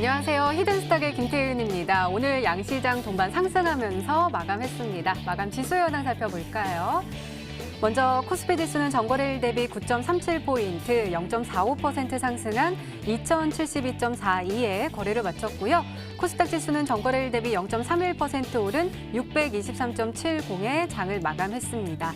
안녕하세요. 히든스탁의 김태윤입니다. 오늘 양시장 동반 상승하면서 마감했습니다. 마감 지수 현황 살펴볼까요? 먼저 코스피 지수는 전거래일 대비 9.37포인트, 0.45% 상승한 2072.42에 거래를 마쳤고요. 코스닥 지수는 전거래일 대비 0.31% 오른 623.70에 장을 마감했습니다.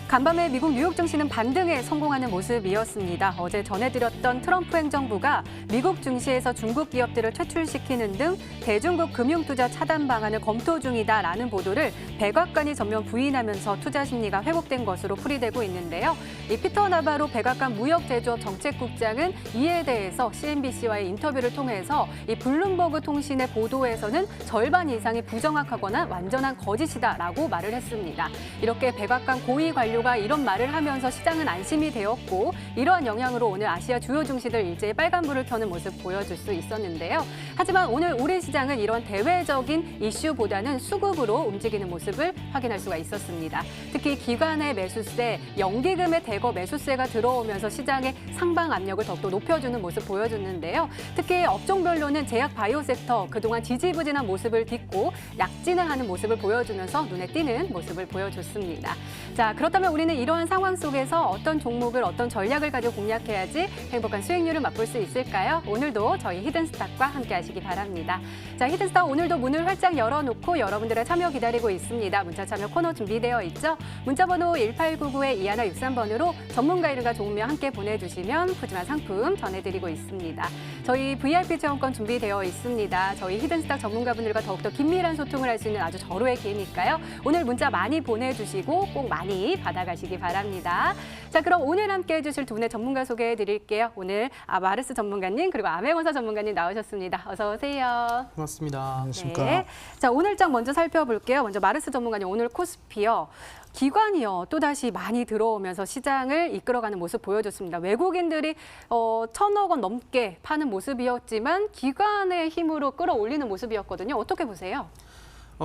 간밤에 미국 뉴욕 증시는 반등에 성공하는 모습이었습니다. 어제 전해드렸던 트럼프 행정부가 미국 증시에서 중국 기업들을 퇴출시키는 등 대중국 금융투자 차단 방안을 검토 중이다라는 보도를 백악관이 전면 부인하면서 투자 심리가 회복된 것으로 풀이되고 있는데요. 이 피터 나바로 백악관 무역제조업 정책국장은 이에 대해서 CNBC와의 인터뷰를 통해서 이 블룸버그 통신의 보도에서는 절반 이상이 부정확하거나 완전한 거짓이다라고 말을 했습니다. 이렇게 백악관 고위 관료가 이런 말을 하면서 시장은 안심이 되었고 이러한 영향으로 오늘 아시아 주요 증시들 일제히 빨간불을 켜는 모습 보여줄 수 있었는데요. 하지만 오늘 우리 시장은 이런 대외적인 이슈보다는 수급으로 움직이는 모습을 확인할 수가 있었습니다. 특히 기관의 매수세, 연기금의 대거 매수세가 들어오면서 시장의 상방 압력을 더욱더 높여주는 모습 보여줬는데요. 특히 업종별로는 제약 바이오 섹터 그동안 지지부진한 모습을 딛고 약진행하는 모습을 보여주면서 눈에 띄는 모습을 보여줬습니다. 자, 그렇다면 우리는 이러한 상황 속에서 어떤 종목을 어떤 전략을 가지고 공략해야지 행복한 수익률을 맛볼 수 있을까요? 오늘도 저희 히든스탁과 함께 하시기 바랍니다. 자, 히든스탁 오늘도 문을 활짝 열어놓고 여러분들의 참여 기다리고 있습니다. 문자 참여 코너 준비되어 있죠? 문자번호 1899-2163번으로 전문가 이름과 종명 함께 보내주시면 푸짐한 상품 전해드리고 있습니다. 저희 VIP 체험권 준비되어 있습니다. 저희 히든스탁 전문가분들과 더욱더 긴밀한 소통을 할 수 있는 아주 절호의 기회니까요. 오늘 문자 많이 보내주시고 꼭 많이 받아가시기 바랍니다. 자, 그럼 오늘 함께 해주실 두 분의 전문가 소개해 드릴게요. 오늘 마르스 전문가님 그리고 암행원사 전문가님 나오셨습니다. 어서 오세요. 고맙습니다. 안녕하십니까. 네. 자, 오늘 장 먼저 살펴볼게요. 먼저 마르스 전문가님 오늘 코스피요. 기관이요. 또다시 많이 들어오면서 시장을 이끌어가는 모습 보여줬습니다. 외국인들이 1,000억 원 넘게 파는 모습이었지만 기관의 힘으로 끌어올리는 모습이었거든요. 어떻게 보세요?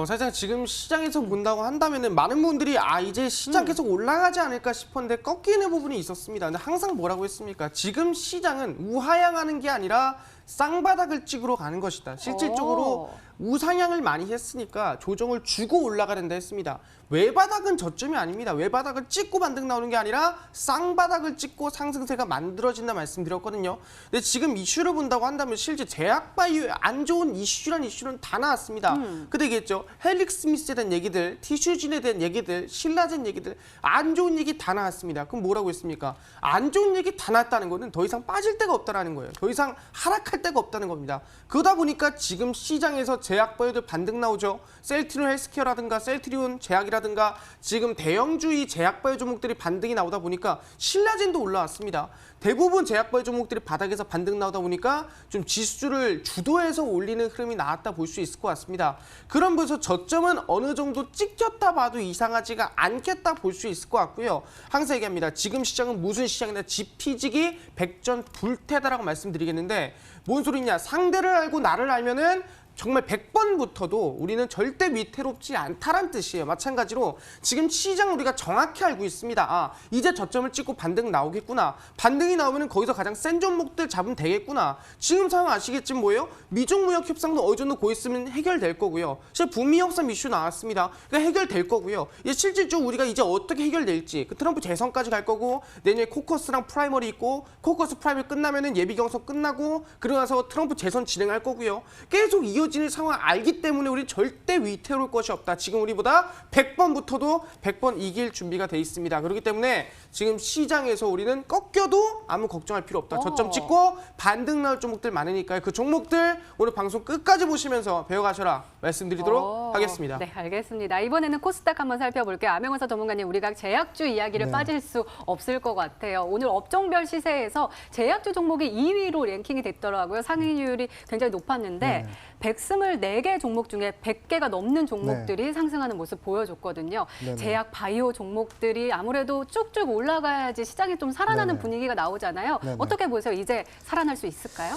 사실 지금 시장에서 본다고 한다면은 많은 분들이 이제 시장 계속 올라가지 않을까 싶었는데 꺾이는 부분이 있었습니다. 근데 항상 뭐라고 했습니까? 지금 시장은 우하향하는 게 아니라 쌍바닥을 찍으러 가는 것이다. 실질적으로 우상향을 많이 했으니까 조정을 주고 올라가는다 했습니다. 외바닥은 저점이 아닙니다. 외바닥을 찍고 반등 나오는 게 아니라 쌍바닥을 찍고 상승세가 만들어진다 말씀드렸거든요. 근데 지금 이슈를 본다고 한다면 실제 제약바이오에 안 좋은 이슈란 이슈는 다 나왔습니다. 근데 얘기했죠. 헬릭 스미스에 대한 얘기들, 티슈진에 대한 얘기들, 신라젠 얘기들 안 좋은 얘기 다 나왔습니다. 그럼 뭐라고 했습니까? 안 좋은 얘기 다 나왔다는 거는 더 이상 빠질 데가 없다는 거예요. 더 이상 하락할 데가 없다는 겁니다. 그러다 보니까 지금 시장에서 제약바이오들 반등 나오죠. 셀트리온 헬스케어라든가 셀트리온 제약이라든가 지금 대형주의 제약바이오 종목들이 반등이 나오다 보니까 신라젠도 올라왔습니다. 대부분 제약바이오 종목들이 바닥에서 반등 나오다 보니까 좀 지수를 주도해서 올리는 흐름이 나왔다 볼 수 있을 것 같습니다. 그런 부분에서 저점은 어느 정도 찍혔다 봐도 이상하지가 않겠다 볼 수 있을 것 같고요. 항상 얘기합니다. 지금 시장은 무슨 시장이냐 지피지기 백전불태다라고 말씀드리겠는데 뭔 소리냐. 상대를 알고 나를 알면은 정말 100번부터도 우리는 절대 위태롭지 않다란 뜻이에요. 마찬가지로 지금 시장 우리가 정확히 알고 있습니다. 이제 저점을 찍고 반등 나오겠구나. 반등이 나오면 거기서 가장 센 종목들 잡으면 되겠구나. 지금 상황 아시겠지만 뭐예요? 미중 무역 협상도 어느 정도 고 있으면 해결될 거고요. 실제 북미 협상 이슈 나왔습니다. 그러니까 해결될 거고요. 이제 실질적으로 우리가 이제 어떻게 해결될지 그 트럼프 재선까지 갈 거고 내년에 코커스랑 프라이머리 있고 코커스 프라이머리 끝나면은 예비 경선 끝나고 그러고 나서 트럼프 재선 진행할 거고요. 계속 이어지는 상황 알기 때문에 우리 절대 위태로울 것이 없다. 지금 우리보다 100번부터도 100번 이길 준비가 돼 있습니다. 그렇기 때문에 지금 시장에서 우리는 꺾여도 아무 걱정할 필요 없다. 저점 찍고 반등 나올 종목들 많으니까요. 그 종목들 오늘 방송 끝까지 보시면서 배워가셔라 말씀드리도록 하겠습니다. 네, 알겠습니다. 이번에는 코스닥 한번 살펴볼게요. 암행원사 전문가님, 우리가 제약주 이야기를 빠질 수 없을 것 같아요. 오늘 업종별 시세에서 제약주 종목이 2위로 랭킹이 됐더라고요. 상승률이 굉장히 높았는데 124개 종목 중에 100개가 넘는 종목들이 상승하는 모습 보여줬거든요. 제약 바이오 종목들이 아무래도 쭉쭉 올라가야지 시장이 좀 살아나는 분위기가 나오잖아요. 어떻게 보세요? 이제 살아날 수 있을까요?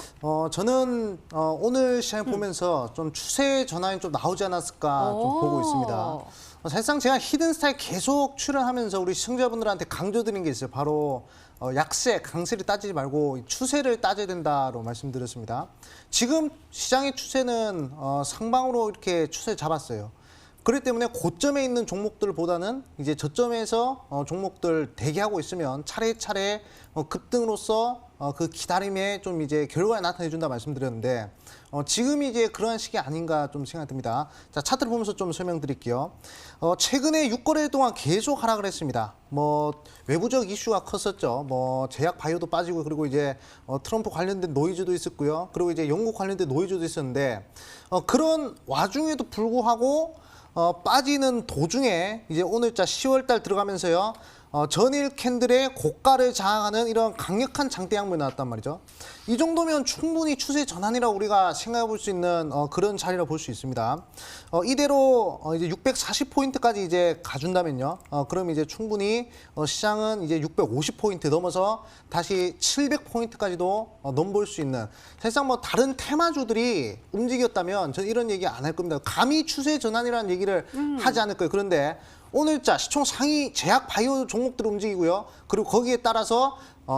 저는 오늘 시장 보면서 좀 추세 전환이 좀 나오지 않았을까 좀 보고 있습니다. 사실상 제가 히든스타일 계속 출연하면서 우리 시청자분들한테 강조드린 게 있어요. 바로 약세, 강세를 따지지 말고 추세를 따져야 된다고 말씀드렸습니다. 지금 시장의 추세는 상방으로 이렇게 추세 잡았어요. 그렇기 때문에 고점에 있는 종목들보다는 이제 저점에서 종목들 대기하고 있으면 차례차례 급등으로서 그 기다림에 좀 이제 결과가 나타내 준다 말씀드렸는데 지금이 이제 그러한 시기 아닌가 좀 생각이 듭니다. 자, 차트를 보면서 좀 설명드릴게요. 최근에 6거래 동안 계속 하락을 했습니다. 뭐 외부적 이슈가 컸었죠. 뭐 제약 바이오도 빠지고 그리고 이제 트럼프 관련된 노이즈도 있었고요. 그리고 이제 영국 관련된 노이즈도 있었는데 그런 와중에도 불구하고 빠지는 도중에 이제 오늘자 10월 달 들어가면서요. 전일 캔들의 고가를 저항하는 이런 강력한 장대 양봉이 나왔단 말이죠. 이 정도면 충분히 추세 전환이라고 우리가 생각해 볼 수 있는 그런 자리라고 볼 수 있습니다. 이대로 이제 640포인트까지 이제 가준다면요. 그럼 이제 충분히 시장은 이제 650포인트 넘어서 다시 700포인트까지도 넘볼 수 있는 사실상 뭐 다른 테마주들이 움직였다면 저는 이런 얘기 안 할 겁니다. 감히 추세 전환이라는 얘기를 하지 않을 거예요. 그런데 오늘자 시총 상위 제약 바이오 종목들 움직이고요. 그리고 거기에 따라서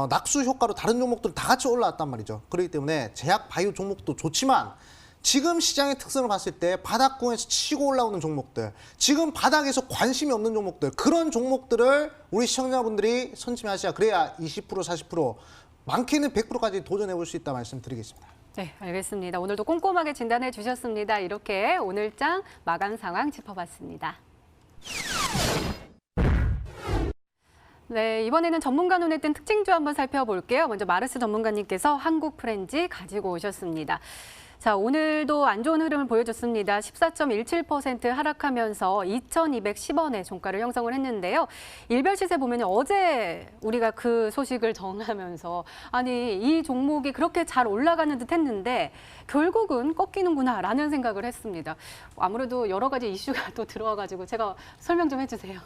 낙수 효과로 다른 종목들 다 같이 올라왔단 말이죠. 그렇기 때문에 제약 바이오 종목도 좋지만 지금 시장의 특성을 봤을 때 바닥권에서 치고 올라오는 종목들, 지금 바닥에서 관심이 없는 종목들, 그런 종목들을 우리 시청자분들이 선침하셔야 그래야 20%, 40%, 많게는 100%까지 도전해 볼 수 있다 말씀드리겠습니다. 네, 알겠습니다. 오늘도 꼼꼼하게 진단해 주셨습니다. 이렇게 오늘장 마감 상황 짚어봤습니다. 네, 이번에는 전문가 눈에 띈 특징주 한번 살펴볼게요. 먼저 마르스 전문가님께서 한국 프렌지 가지고 오셨습니다. 자, 오늘도 안 좋은 흐름을 보여줬습니다. 14.17% 하락하면서 2,210원의 종가를 형성을 했는데요. 일별 시세 보면 어제 우리가 그 소식을 정하면서 아니 이 종목이 그렇게 잘 올라가는 듯 했는데 결국은 꺾이는구나라는 생각을 했습니다. 아무래도 여러 가지 이슈가 또 들어와가지고 제가 설명 좀 해주세요.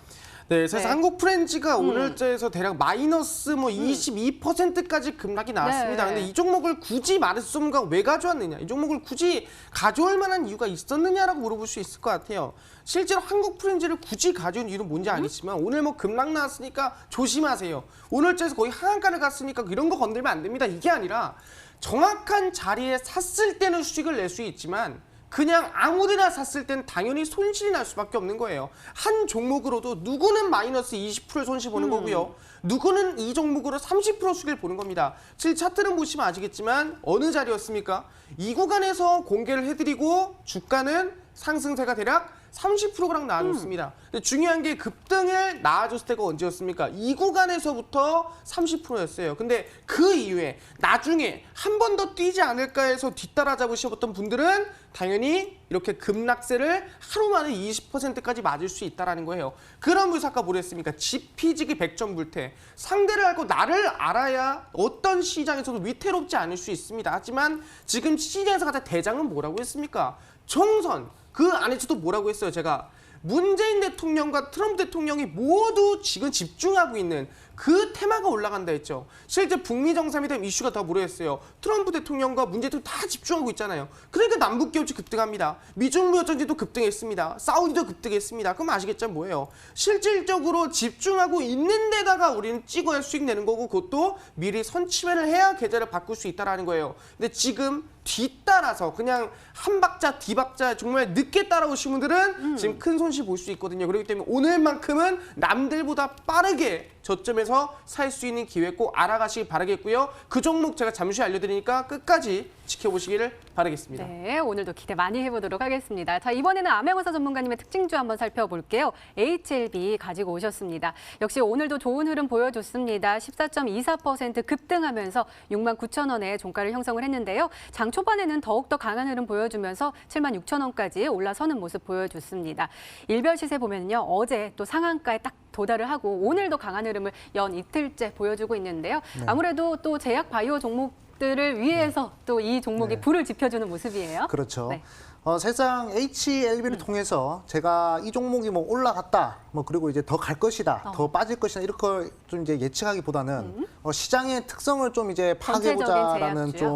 네, 사실 네. 한국 프렌지가 오늘자에서 대략 마이너스 뭐 22%까지 급락이 나왔습니다. 네. 근데 이 종목을 굳이 마르스 전문가가 왜 가져왔느냐? 이 종목을 굳이 가져올 만한 이유가 있었느냐라고 물어볼 수 있을 것 같아요. 실제로 한국 프렌지를 굳이 가져온 이유는 뭔지 알겠지만 오늘 뭐 급락 나왔으니까 조심하세요. 오늘자에서 거의 하한가를 갔으니까 이런 거 건들면 안 됩니다. 이게 아니라 정확한 자리에 샀을 때는 수익을 낼 수 있지만 그냥 아무데나 샀을 땐 당연히 손실이 날 수밖에 없는 거예요. 한 종목으로도 누구는 마이너스 20% 손실 보는 거고요. 누구는 이 종목으로 30% 수익을 보는 겁니다. 실 차트를 보시면 아시겠지만 어느 자리였습니까? 이 구간에서 공개를 해드리고 주가는 상승세가 대략 30%랑 나와줬습니다. 근데 중요한 게 급등을 나와줬을 때가 언제였습니까? 이 구간에서부터 30%였어요. 근데 그 이후에 나중에 한 번 더 뛰지 않을까 해서 뒤따라 잡으셨던 분들은 당연히 이렇게 급락세를 하루 만에 20%까지 맞을 수 있다는 거예요. 그런 분석 뭐라 했습니까? 지피지기 백전불태. 상대를 알고 나를 알아야 어떤 시장에서도 위태롭지 않을 수 있습니다. 하지만 지금 시장에서 가장 대장은 뭐라고 했습니까? 총선. 그 안에서도 뭐라고 했어요? 제가 문재인 대통령과 트럼프 대통령이 모두 지금 집중하고 있는 그 테마가 올라간다 했죠. 실제 북미 정상회담 이슈가 다 뭐라 했어요? 트럼프 대통령과 문재인 대통령 다 집중하고 있잖아요. 그러니까 남북 기업체 급등합니다. 미중 무역 전쟁도 급등했습니다. 사우디도 급등했습니다. 그럼 아시겠죠? 뭐예요? 실질적으로 집중하고 있는 데다가 우리는 찍어야 수익 내는 거고 그것도 미리 선취매를 해야 계좌를 바꿀 수 있다는 거예요. 근데 지금 뒤따라서 그냥 한 박자 뒤박자 정말 늦게 따라오신 분들은 지금 큰 손실 볼 수 있거든요. 그렇기 때문에 오늘만큼은 남들보다 빠르게 저점에서 살 수 있는 기회 꼭 알아가시기 바라겠고요. 그 종목 제가 잠시 알려드리니까 끝까지 지켜보시기를 바라겠습니다. 네, 오늘도 기대 많이 해보도록 하겠습니다. 자, 이번에는 암행어사 전문가님의 특징주 한번 살펴볼게요. HLB 가지고 오셨습니다. 역시 오늘도 좋은 흐름 보여줬습니다. 14.24% 급등하면서 69,000원의 종가를 형성을 했는데요. 장 초반에는 더욱더 강한 흐름 보여주면서 76,000원까지 올라서는 모습 보여줬습니다. 일별 시세 보면요. 어제 또 상한가에 딱 도달을 하고 오늘도 강한 흐름을 연 이틀째 보여주고 있는데요. 네. 아무래도 또 제약 바이오 종목들을 위해서 또 이 종목이 네. 불을 지펴주는 모습이에요. 그렇죠. 네. 사실상 HLB를 통해서 제가 이 종목이 뭐 올라갔다, 뭐 그리고 이제 더 갈 것이다, 더 빠질 것이다 이렇게 좀 이제 예측하기보다는 시장의 특성을 좀 이제 파악해보자라는 전체적인 제약주요?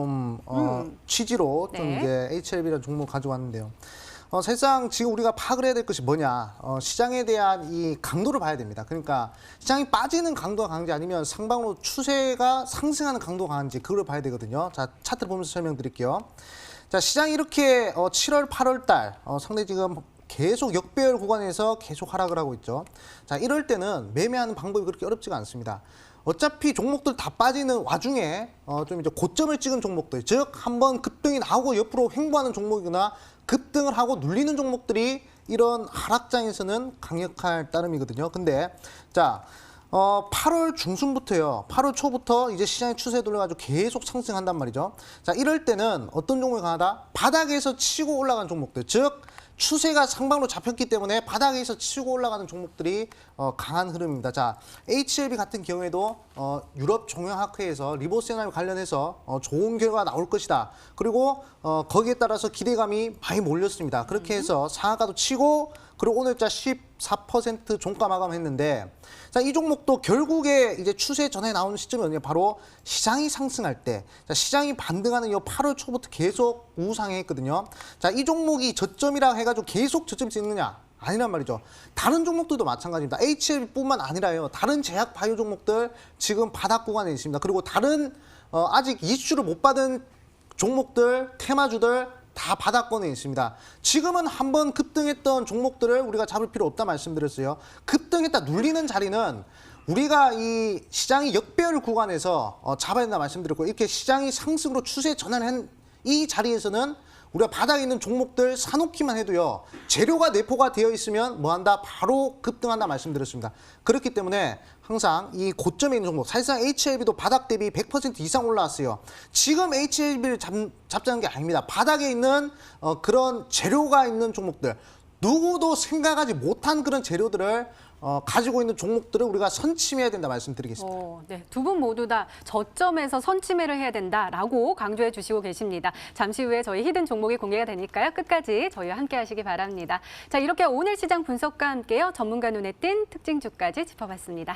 좀 취지로 좀 네. 이제 HLB라는 종목 가져왔는데요. 사실상 지금 우리가 파악을 해야 될 것이 뭐냐. 시장에 대한 이 강도를 봐야 됩니다. 그러니까 시장이 빠지는 강도가 강한지 아니면 상방으로 추세가 상승하는 강도가 강한지 그걸 봐야 되거든요. 자, 차트를 보면서 설명드릴게요. 자, 시장이 이렇게 7월, 8월 달 상당히 지금 계속 역배열 구간에서 계속 하락을 하고 있죠. 자, 이럴 때는 매매하는 방법이 그렇게 어렵지가 않습니다. 어차피 종목들 다 빠지는 와중에 좀 이제 고점을 찍은 종목들, 즉 한번 급등이 나오고 옆으로 횡보하는 종목이거나 급등을 하고 눌리는 종목들이 이런 하락장에서는 강력할 따름이거든요. 근데 자, 8월 중순부터요. 8월 초부터 이제 시장의 추세에 돌려가지고 계속 상승한단 말이죠. 자, 이럴 때는 어떤 종목이 강하다? 바닥에서 치고 올라간 종목들, 즉 추세가 상방으로 잡혔기 때문에 바닥에서 치고 올라가는 종목들이 강한 흐름입니다. 자, HLB 같은 경우에도 유럽 종영학회에서 리보세나임 관련해서 좋은 결과가 나올 것이다. 그리고 거기에 따라서 기대감이 많이 몰렸습니다. 그렇게 해서 상한가도 치고 그리고 오늘자 14% 종가 마감했는데, 자, 이 종목도 결국에 이제 추세 전에 나오는 시점이 어디냐? 바로 시장이 상승할 때, 자, 시장이 반등하는 이 8월 초부터 계속 우상향했거든요. 자, 이 종목이 저점이라 해가지고 계속 저점이 찍느냐? 아니란 말이죠. 다른 종목들도 마찬가지입니다. HLB뿐만 아니라요. 다른 제약 바이오 종목들 지금 바닥 구간에 있습니다. 그리고 다른 아직 이슈를 못 받은 종목들, 테마주들 다 바닥권에 있습니다. 지금은 한번 급등했던 종목들을 우리가 잡을 필요 없다 말씀드렸어요. 급등했다 눌리는 자리는 우리가 이 시장이 역배열 구간에서 잡아야 된다 말씀드렸고, 이렇게 시장이 상승으로 추세 전환한 이 자리에서는 우리가 바닥에 있는 종목들 사놓기만 해도요, 재료가 내포가 되어 있으면 뭐한다? 바로 급등한다 말씀드렸습니다. 그렇기 때문에 항상 이 고점에 있는 종목, 사실상 HLB도 바닥 대비 100% 이상 올라왔어요. 지금 HLB를 잡자는 게 아닙니다. 바닥에 있는 그런 재료가 있는 종목들, 누구도 생각하지 못한 그런 재료들을 가지고 있는 종목들을 우리가 선침해야 된다 말씀드리겠습니다. 네, 두 분 모두 다 저점에서 선침해를 해야 된다라고 강조해 주시고 계십니다. 잠시 후에 저희 히든 종목이 공개가 되니까요. 끝까지 저희와 함께 하시기 바랍니다. 자, 이렇게 오늘 시장 분석과 함께요. 전문가 눈에 띈 특징주까지 짚어봤습니다.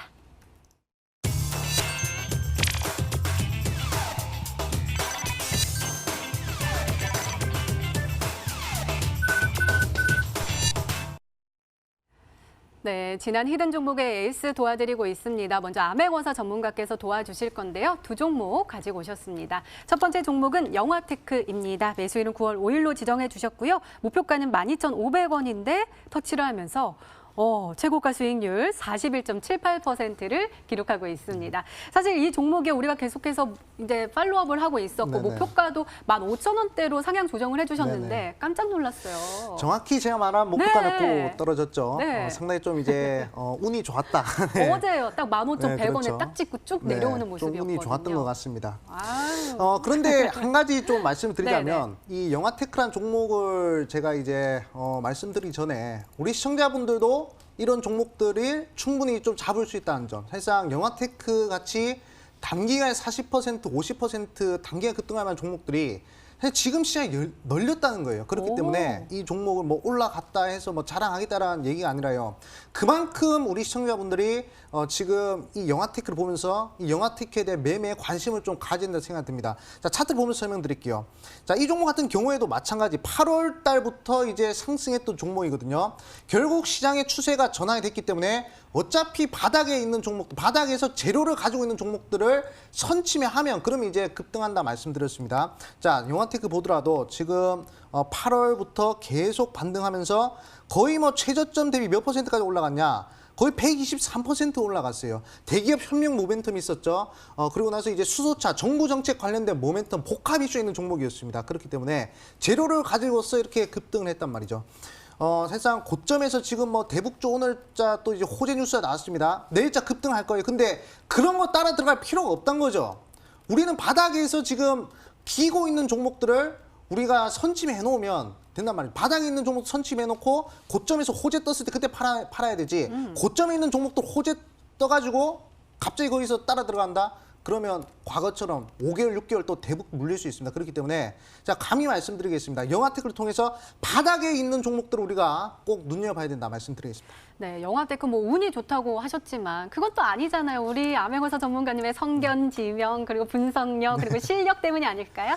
네, 지난 히든 종목의 에이스 도와드리고 있습니다. 먼저 아메거사 전문가께서 도와주실 건데요. 두 종목 가지고 오셨습니다. 첫 번째 종목은 영화테크입니다. 매수일은 9월 5일로 지정해 주셨고요. 목표가는 12,500원인데 터치를 하면서 최고가 수익률 41.78%를 기록하고 있습니다. 사실 이 종목에 우리가 계속해서 이제 팔로업을 하고 있었고, 네네. 목표가도 15,000원대로 상향 조정을 해주셨는데 네네. 깜짝 놀랐어요. 정확히 제가 말한 목표가 네. 놓고 떨어졌죠. 네. 상당히 좀 이제 운이 좋았다. 네. 어제요, 딱 15,100원에 네, 그렇죠. 딱 찍고 쭉 네, 내려오는 좀 모습이었거든요. 운이 좋았던 것 같습니다. 아유. 그런데 한 가지 좀 말씀을 드리자면 이 영화테크란 종목을 제가 이제 말씀드리기 전에 우리 시청자분들도 이런 종목들을 충분히 좀 잡을 수 있다는 점. 사실상 영화테크 같이 단기간에 40%, 50% 단기간 급등할 만한 종목들이 사실 지금 시장이 널렸다는 거예요. 그렇기 오. 때문에 이 종목을 뭐 올라갔다 해서 뭐 자랑하겠다라는 얘기가 아니라요. 그만큼 우리 시청자분들이 지금 이 영화테크를 보면서 이 영화테크에 대한 매매에 관심을 좀 가진다고 생각됩니다. 자, 차트를 보면서 설명드릴게요. 자, 이 종목 같은 경우에도 마찬가지 8월 달부터 이제 상승했던 종목이거든요. 결국 시장의 추세가 전환이 됐기 때문에 어차피 바닥에 있는 종목들, 바닥에서 재료를 가지고 있는 종목들을 선침해하면 그러면 이제 급등한다 말씀드렸습니다. 자, 영화테크 보더라도 지금 8월부터 계속 반등하면서 거의 뭐 최저점 대비 몇 %까지 올라갔냐? 거의 123% 올라갔어요. 대기업 협력 모멘텀이 있었죠. 그리고 나서 이제 수소차, 정부 정책 관련된 모멘텀 복합 이슈에 있는 종목이었습니다. 그렇기 때문에 재료를 가지고서 이렇게 급등을 했단 말이죠. 사실상 고점에서 지금 뭐 대북조 오늘자 또 이제 호재 뉴스가 나왔습니다. 내일자 급등할 거예요. 근데 그런 거 따라 들어갈 필요가 없다는 거죠. 우리는 바닥에서 지금 비고 있는 종목들을 우리가 선침해 놓으면 된단 말이에요. 바닥에 있는 종목 선침해 놓고 고점에서 호재 떴을 때 그때 팔아야 되지. 고점에 있는 종목들 호재 떠가지고 갑자기 거기서 따라 들어간다? 그러면 과거처럼 5개월, 6개월 또 대북 물릴 수 있습니다. 그렇기 때문에 자 감히 말씀드리겠습니다. 영화테크를 통해서 바닥에 있는 종목들을 우리가 꼭 눈여봐야 된다 말씀드리겠습니다. 네, 영화테크 뭐 운이 좋다고 하셨지만 그건 또 아니잖아요. 우리 암행어사 전문가님의 성견, 지명, 그리고 분석력, 그리고 실력 때문이 아닐까요?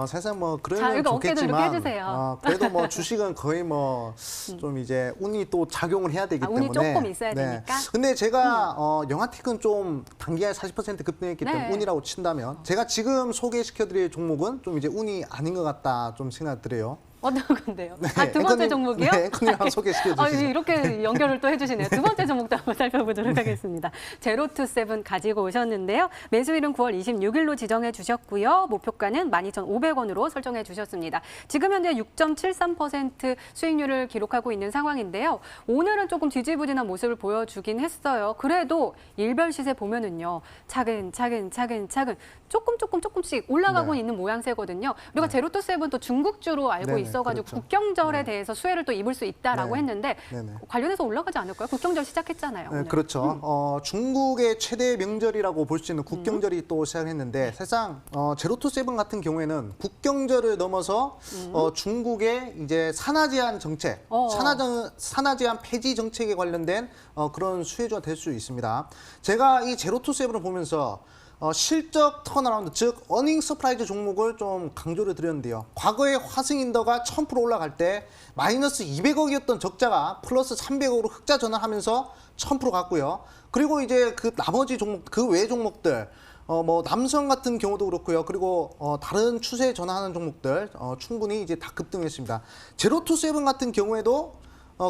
사실 뭐 자, 그러면 이거 어깨도 이렇게 좋겠지만 해주세요. 그래도 뭐 주식은 거의 뭐 좀 이제 운이 또 작용을 해야 되기 운이 때문에 조금 있어야 되니까? 근데 제가 영화테크는 좀 단기간에 40% 급등했기 때문에 네. 운이라고 친다면 제가 지금 소개시켜드릴 종목은 좀 이제 운이 아닌 것 같다 좀 생각 들어요. 어떤 건데요? 네, 아, 두 번째 앵커님, 종목이요? 네, 앵커님 한번 소개시켜 아, 주시죠. 이렇게 연결을 또 해주시네요. 두 번째 종목도 한번 살펴보도록 하겠습니다. 제로투세븐 가지고 오셨는데요. 매수일은 9월 26일로 지정해 주셨고요. 목표가는 12,500원으로 설정해 주셨습니다. 지금 현재 6.73% 수익률을 기록하고 있는 상황인데요. 오늘은 조금 지지부진한 모습을 보여주긴 했어요. 그래도 일별 시세 보면은요. 차근 조금씩 올라가고 네. 있는 모양새거든요. 우리가 제로투세븐 또 중국주로 알고 네네, 있어가지고 그렇죠. 국경절에 대해서 수혜를 또 입을 수 있다라고 네. 했는데 네네. 관련해서 올라가지 않을까요? 국경절 시작했잖아요. 네, 오늘. 그렇죠. 중국의 최대 명절이라고 볼 수 있는 국경절이 또 시작했는데 사실상 제로투세븐 같은 경우에는 국경절을 넘어서 중국의 이제 산화 제한 정책, 산화 제한 폐지 정책에 관련된 그런 수혜주가 될 수 있습니다. 제가 이 제로투세븐을 보면서 실적 턴어라운드, 즉 어닝 서프라이즈 종목을 좀 강조를 드렸는데요. 과거에 화승인더가 1000% 올라갈 때 마이너스 200억이었던 적자가 플러스 300억으로 흑자 전환하면서 1000% 갔고요. 그리고 이제 그 나머지 종목, 그 외 종목들, 뭐 남성 같은 경우도 그렇고요. 그리고 다른 추세 전환하는 종목들 충분히 이제 다 급등했습니다. 제로투세븐 같은 경우에도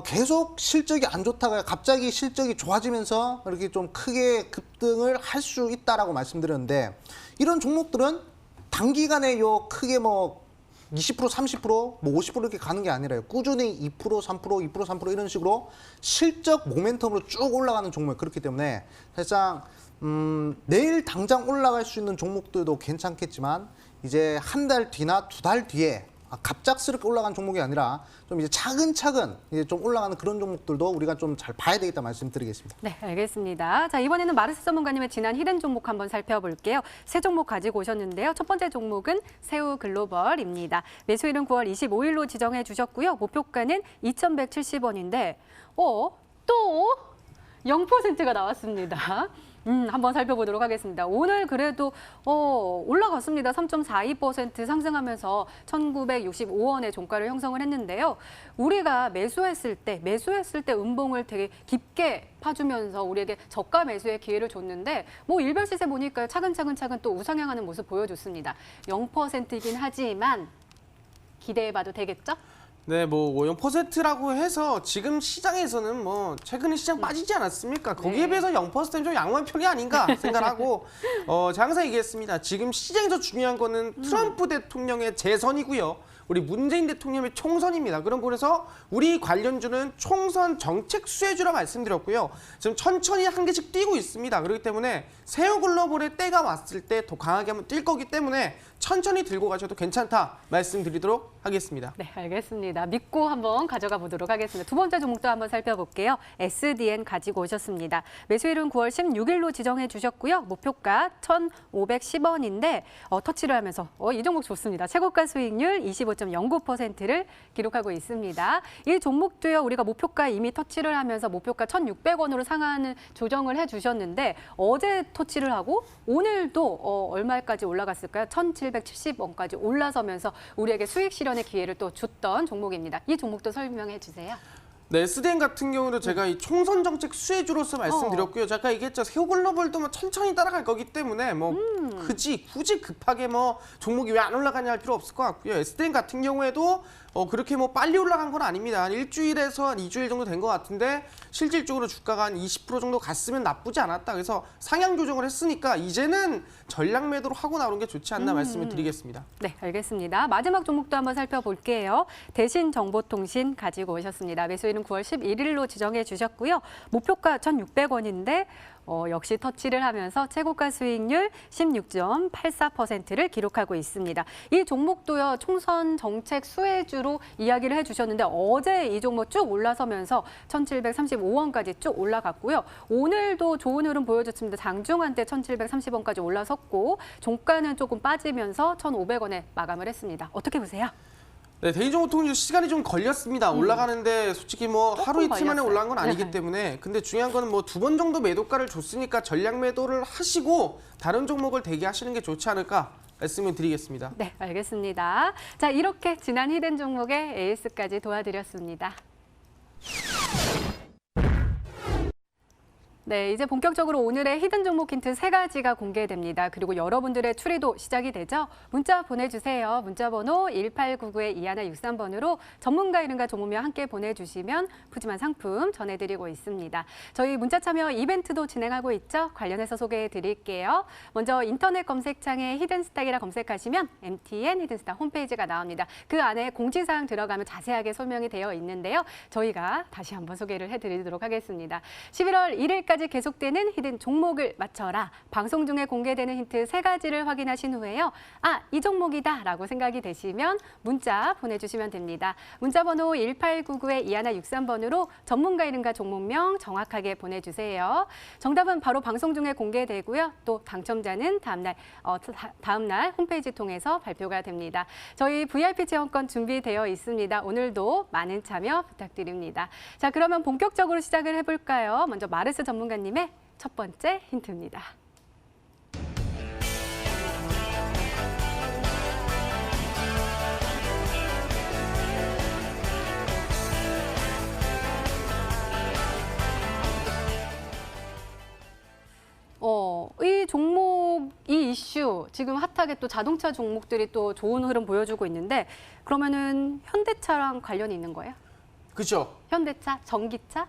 계속 실적이 안 좋다가 갑자기 실적이 좋아지면서 이렇게 좀 크게 급등을 할 수 있다라고 말씀드렸는데 이런 종목들은 단기간에 크게 뭐 20%, 30%, 뭐 50% 이렇게 가는 게 아니라요. 꾸준히 2%, 3%, 2%, 3% 이런 식으로 실적 모멘텀으로 쭉 올라가는 종목 그렇기 때문에 사실상 내일 당장 올라갈 수 있는 종목들도 괜찮겠지만 이제 한 달 뒤나 두 달 뒤에 갑작스럽게 올라간 종목이 아니라 좀 이제 차근차근 이제 좀 올라가는 그런 종목들도 우리가 좀 잘 봐야 되겠다 말씀드리겠습니다. 네, 알겠습니다. 자, 이번에는 마르스 전문가님의 지난 히든 종목 한번 살펴볼게요. 세 종목 가지고 오셨는데요. 첫 번째 종목은 새우글로벌입니다. 매수일은 9월 25일로 지정해 주셨고요. 목표가는 2,170원인데 또 0%가 나왔습니다. 한번 살펴보도록 하겠습니다. 오늘 그래도 올라갔습니다. 3.42% 상승하면서 1,965원의 종가를 형성을 했는데요. 우리가 매수했을 때 음봉을 되게 깊게 파주면서 우리에게 저가 매수의 기회를 줬는데 뭐 일별 시세 보니까 차근차근 또 우상향하는 모습 보여줬습니다. 0%이긴 하지만 기대해봐도 되겠죠? 네, 뭐 0%라고 해서 지금 시장에서는 뭐 최근에 시장 빠지지 않았습니까? 거기에 네. 비해서 0%는 좀 양호한 편이 아닌가 생각하고 제가 항상 얘기했습니다. 지금 시장에서 중요한 거는 트럼프 대통령의 재선이고요. 우리 문재인 대통령의 총선입니다. 그럼 그래서 우리 관련주는 총선 정책 수혜주라 말씀드렸고요. 지금 천천히 한 개씩 뛰고 있습니다. 그렇기 때문에 새우글로벌의 때가 왔을 때 더 강하게 한번 뛸 거기 때문에 천천히 들고 가셔도 괜찮다 말씀드리도록 하겠습니다. 네, 알겠습니다. 믿고 한번 가져가 보도록 하겠습니다. 두 번째 종목도 한번 살펴볼게요. SDN 가지고 오셨습니다. 매수일은 9월 16일로 지정해 주셨고요. 목표가 1,510원인데 터치를 하면서 이 종목 좋습니다. 최고가 수익률 25.09%를 기록하고 있습니다. 이 종목도요. 우리가 목표가 이미 터치를 하면서 목표가 1,600원으로 상한을 조정을 해 주셨는데 어제 터치를 하고 오늘도 얼마까지 올라갔을까요? 1,770원까지 올라서면서 우리에게 수익 실현의 기회를 또 줬던 종목입니다. 이 종목도 설명해 주세요. 네, SDN 같은 경우는 제가 이 총선 정책 수혜주로서 말씀드렸고요. 제가 얘기했죠. 새우글로벌도 뭐 천천히 따라갈 거기 때문에 뭐 굳이 급하게 뭐 종목이 왜 안 올라가냐 할 필요 없을 것 같고요. SDN 같은 경우에도 그렇게 뭐 빨리 올라간 건 아닙니다. 한 일주일에서 한 2주일 정도 된 것 같은데 실질적으로 주가가 한 20% 정도 갔으면 나쁘지 않았다. 그래서 상향 조정을 했으니까 이제는 전략 매도로 하고 나오는 게 좋지 않나 말씀을 드리겠습니다. 네, 알겠습니다. 마지막 종목도 한번 살펴볼게요. 대신정보통신 가지고 오셨습니다. 매수일은 9월 11일로 지정해 주셨고요. 목표가 1,600원인데 역시 터치를 하면서 최고가 수익률 16.84%를 기록하고 있습니다. 이 종목도요, 총선 정책 수혜주로 이야기를 해주셨는데 어제 이 종목 쭉 올라서면서 1,735원까지 쭉 올라갔고요. 오늘도 좋은 흐름 보여줬습니다. 장중한 때 1,730원까지 올라섰고 종가는 조금 빠지면서 1,500원에 마감을 했습니다. 어떻게 보세요? 네, 대인정보통신 시간이 좀 걸렸습니다. 올라가는데 솔직히 뭐 하루 이틀 만에 걸렸어요. 올라간 건 아니기 네. 때문에 근데 중요한 거는 뭐 2번 정도 매도가를 줬으니까 전략 매도를 하시고 다른 종목을 대기하시는 게 좋지 않을까 말씀을 드리겠습니다. 네, 알겠습니다. 자, 이렇게 지난 히든 종목의 에이스까지 도와드렸습니다. 네, 이제 본격적으로 오늘의 히든 종목 힌트 3가지가 공개됩니다. 그리고 여러분들의 추리도 시작이 되죠. 문자 보내주세요. 문자 번호 1899-2163번으로 전문가 이름과 종목명 함께 보내주시면 푸짐한 상품 전해드리고 있습니다. 저희 문자 참여 이벤트도 진행하고 있죠. 관련해서 소개해드릴게요. 먼저 인터넷 검색창에 히든스탁이라 검색하시면 MTN 히든스탁 홈페이지가 나옵니다. 그 안에 공지사항 들어가면 자세하게 설명이 되어 있는데요. 저희가 다시 한번 소개를 해드리도록 하겠습니다. 11월 1일까지 계속되는 히든 종목을 맞춰라. 방송 중에 공개되는 힌트 3가지를 확인하신 후에요. 아, 이 종목이다 라고 생각이 되시면 문자 보내주시면 됩니다. 문자 번호 1899-2163번으로 전문가 이름과 종목명 정확하게 보내주세요. 정답은 바로 방송 중에 공개되고요. 또 당첨자는 다음날 홈페이지 통해서 발표가 됩니다. 저희 VIP 체험권 준비되어 있습니다. 오늘도 많은 참여 부탁드립니다. 자, 그러면 본격적으로 시작을 해볼까요? 먼저 마르스 전문가님의 첫 번째 힌트입니다. 이 종목, 이 이슈 지금 핫하게 또 자동차 종목들이 또 좋은 흐름 보여주고 있는데 그러면은 현대차랑 관련이 있는 거예요? 그렇죠? 현대차, 전기차,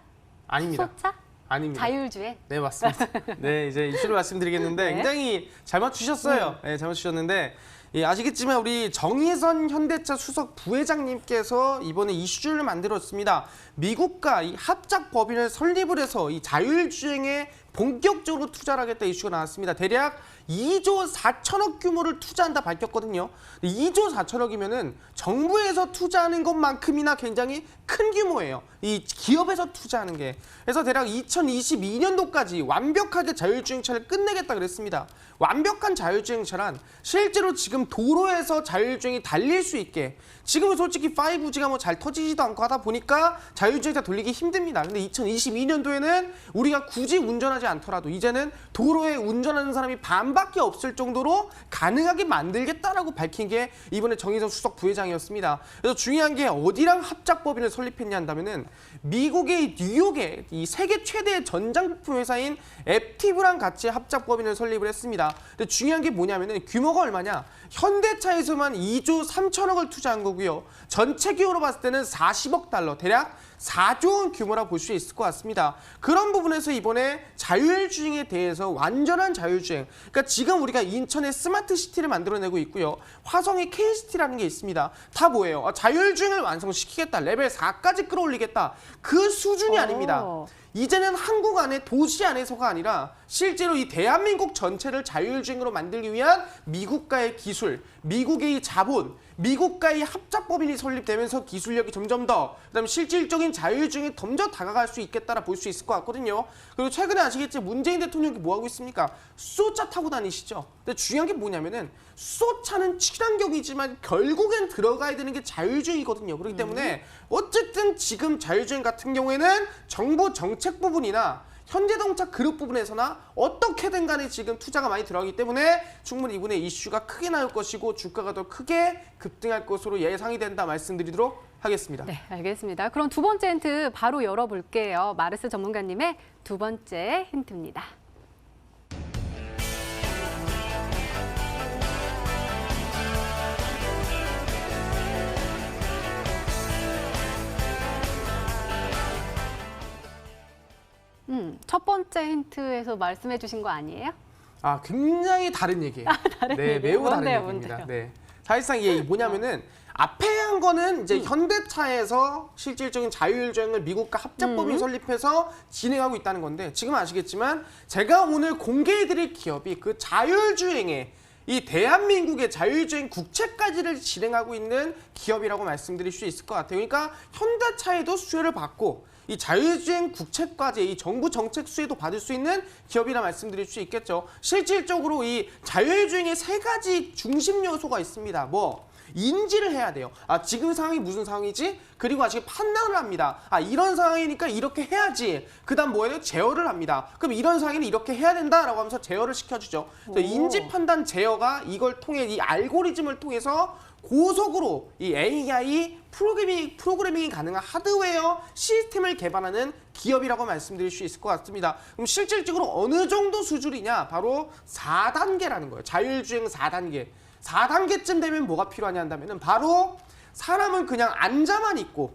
아닙니다. 수소차, 아닙니다. 자율주행. 네, 맞습니다. 네, 이제 이슈를 말씀드리겠는데 네. 굉장히 잘 맞추셨어요. 네, 잘 맞추셨는데 예, 아시겠지만 우리 정의선 현대차 수석 부회장님께서 이번에 이슈를 만들었습니다. 미국과 이 합작 법인을 설립을 해서 이 자율주행에 본격적으로 투자를 하겠다 이슈가 나왔습니다. 대략 2조 4천억 규모를 투자한다 밝혔거든요. 2조 4천억이면은 정부에서 투자하는 것만큼이나 굉장히 큰 규모예요. 이 기업에서 투자하는 게. 그래서 대략 2022년도까지 완벽하게 자율주행차를 끝내겠다 그랬습니다. 완벽한 자율주행차란 실제로 지금 도로에서 자율주행이 달릴 수 있게 지금은 솔직히 5G가 뭐 잘 터지지도 않고 하다 보니까 자율주행차 돌리기 힘듭니다. 근데 2022년도에는 우리가 굳이 운전하지 않더라도 이제는 도로에 운전하는 사람이 반밖에 없을 정도로 가능하게 만들겠다라고 밝힌 게 이번에 정의선 수석 부회장이었습니다. 그래서 중요한 게 어디랑 합작법인을 설립했냐 한다면은 미국의 뉴욕에 이 세계 최대의 전장부품 회사인 앱티브랑 같이 합작법인을 설립을 했습니다. 근데 중요한 게 뭐냐면은 규모가 얼마냐? 현대차에서만 2조 3천억을 투자한 거고요. 전체 규모로 봤을 때는 40억 달러, 대략 4조 원 규모라 볼 수 있을 것 같습니다. 그런 부분에서 이번에 자율주행에 대해서 완전한 자율주행, 그러니까 지금 우리가 인천에 스마트시티를 만들어내고 있고요. 화성에 K시티라는 게 있습니다. 다 뭐예요? 자율주행을 완성시키겠다, 레벨 4까지 끌어올리겠다. 그 수준이 아닙니다. 이제는 한국 안에 도시 안에서가 아니라 실제로 이 대한민국 전체를 자율주행으로 만들기 위한 미국과의 기술, 미국의 이 자본, 미국과의 합작법인이 설립되면서 기술력이 점점 더 그다음에 실질적인 자율주행이 점점 다가갈 수 있겠다라 볼 수 있을 것 같거든요. 그리고 최근에 아시겠지 문재인 대통령이 뭐 하고 있습니까? 수소차 타고 다니시죠. 근데 중요한 게 뭐냐면은 수소차는 친환경이지만 결국엔 들어가야 되는 게 자율주행이거든요. 그렇기 때문에 어쨌든 지금 자율주행 같은 경우에는 정부 정책 부분이나 현대자동차 그룹 부분에서나 어떻게든 간에 지금 투자가 많이 들어가기 때문에 충분히 이번에 이슈가 크게 나올 것이고 주가가 더 크게 급등할 것으로 예상이 된다 말씀드리도록 하겠습니다. 네, 알겠습니다. 그럼 두 번째 힌트 바로 열어볼게요. 마르스 전문가님의 두 번째 힌트입니다. 첫 번째 힌트에서 말씀해 주신 거 아니에요? 아, 굉장히 다른 얘기예요. 다른 네, 얘기예요? 매우 다른 뭔데요, 얘기입니다. 뭔데요? 네. 사실상 이게 뭐냐면은 앞에 한 거는 이제 현대차에서 실질적인 자율주행을 미국과 합작법인 설립해서 진행하고 있다는 건데 지금 아시겠지만 제가 오늘 공개해드릴 기업이 그 자율주행에 이 대한민국의 자율주행 국채까지를 진행하고 있는 기업이라고 말씀드릴 수 있을 것 같아요. 그러니까 현대차에도 수혜를 받고 이 자율주행 국채까지 이 정부 정책 수혜도 받을 수 있는 기업이라 말씀드릴 수 있겠죠. 실질적으로 이 자율주행의 세 가지 중심 요소가 있습니다. 뭐 인지를 해야 돼요. 아, 지금 상황이 무슨 상황이지? 그리고 아직 판단을 합니다. 아, 이런 상황이니까 이렇게 해야지. 그다음 뭐예요? 제어를 합니다. 그럼 이런 상황에는 이렇게 해야 된다라고 하면서 제어를 시켜주죠. 그래서 인지, 판단, 제어가 이걸 통해 이 알고리즘을 통해서 고속으로 이 AI 프로그래밍이 가능한 하드웨어 시스템을 개발하는 기업이라고 말씀드릴 수 있을 것 같습니다. 그럼 실질적으로 어느 정도 수준이냐? 바로 4단계라는 거예요. 자율주행 4단계. 4단계쯤 되면 뭐가 필요하냐 한다면은 바로 사람은 그냥 앉아만 있고,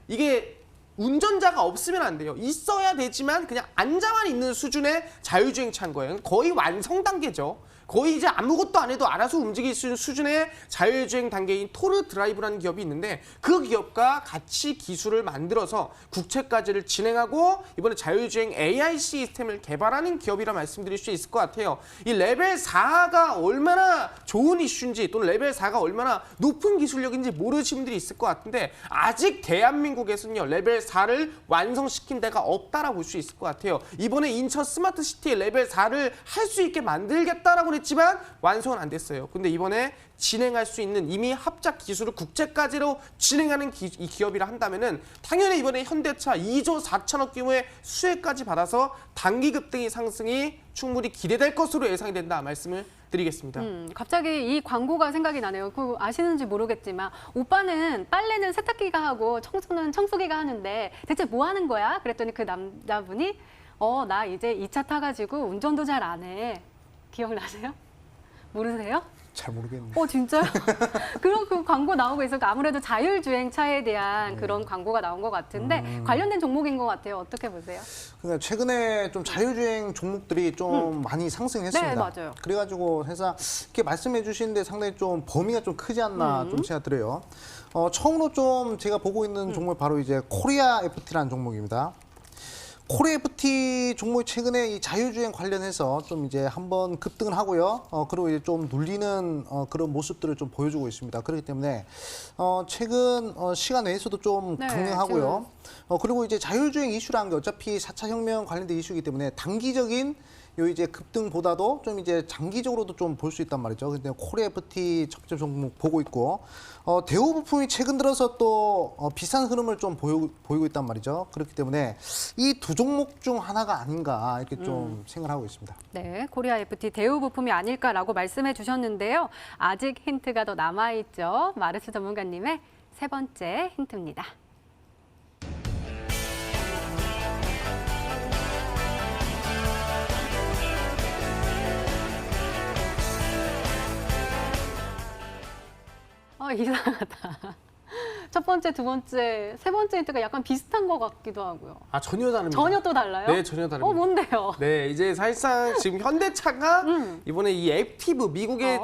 이게 운전자가 없으면 안 돼요. 있어야 되지만 그냥 앉아만 있는 수준의 자율주행차인 거예요. 거의 완성 단계죠. 거의 이제 아무것도 안 해도 알아서 움직일 수 있는 수준의 자율주행 단계인 토르 드라이브라는 기업이 있는데 그 기업과 같이 기술을 만들어서 국채까지를 진행하고 이번에 자율주행 AI 시스템을 개발하는 기업이라 말씀드릴 수 있을 것 같아요. 이 레벨 4가 얼마나 좋은 이슈인지 또는 레벨 4가 얼마나 높은 기술력인지 모르시는 분들이 있을 것 같은데 아직 대한민국에서는요 레벨 4를 완성시킨 데가 없다라고 볼 수 있을 것 같아요. 이번에 인천 스마트시티에 레벨 4를 할 수 있게 만들겠다라고 했지만 완성은 안 됐어요. 근데 이번에 진행할 수 있는 이미 합작 기술을 국제까지로 진행하는 이 기업이라 한다면은 당연히 이번에 현대차 2조 4천억 규모의 수혜까지 받아서 단기 급등의 상승이 충분히 기대될 것으로 예상이 된다 말씀을 드리겠습니다. 갑자기 이 광고가 생각이 나네요. 그 아시는지 모르겠지만 오빠는 빨래는 세탁기가 하고 청소는 청소기가 하는데 대체 뭐 하는 거야? 그랬더니 그 남자분이 나 이제 2차 타가지고 운전도 잘 안 해. 기억나세요? 모르세요? 잘 모르겠네요. 진짜요? 그런 그 광고 나오고 있어서 아무래도 자율주행차에 대한 그런 광고가 나온 것 같은데 관련된 종목인 것 같아요. 어떻게 보세요? 그러니까 최근에 좀 자율주행 종목들이 좀 많이 상승했습니다. 네, 맞아요. 그래가지고 회사 이렇게 말씀해 주시는데 상당히 좀 범위가 좀 크지 않나 좀 제가 들어요. 처음으로 좀 제가 보고 있는 종목 바로 이제 코리아 FT라는 종목입니다. 코리아 FT 종목이 최근에 이 자율주행 관련해서 좀 이제 한번 급등을 하고요. 그리고 이제 좀 눌리는 그런 모습들을 좀 보여주고 있습니다. 그렇기 때문에 최근 시간 내에서도 좀 네, 강행하고요. 그리고 이제 자율주행 이슈라는 게 어차피 4차 혁명 관련된 이슈이기 때문에 단기적인 요 이제 급등보다도 좀 이제 장기적으로도 좀 볼 수 있단 말이죠. 근데 코리아 FT 적정 종목 보고 있고 대우 부품이 최근 들어서 또 비싼 흐름을 좀 보이고 있단 말이죠. 그렇기 때문에 이 두 종목 중 하나가 아닌가 이렇게 좀 생각하고 있습니다. 네, 코리아 FT 대우 부품이 아닐까라고 말씀해 주셨는데요. 아직 힌트가 더 남아있죠. 마르스 전문가님의 세 번째 힌트입니다. 이상하다. 첫 번째, 두 번째, 세 번째 힌트가 약간 비슷한 것 같기도 하고요. 아, 전혀 다릅니다. 전혀 또 달라요? 네, 전혀 다릅니다. 뭔데요? 네, 이제 사실상 지금 현대차가 이번에 이 액티브 미국의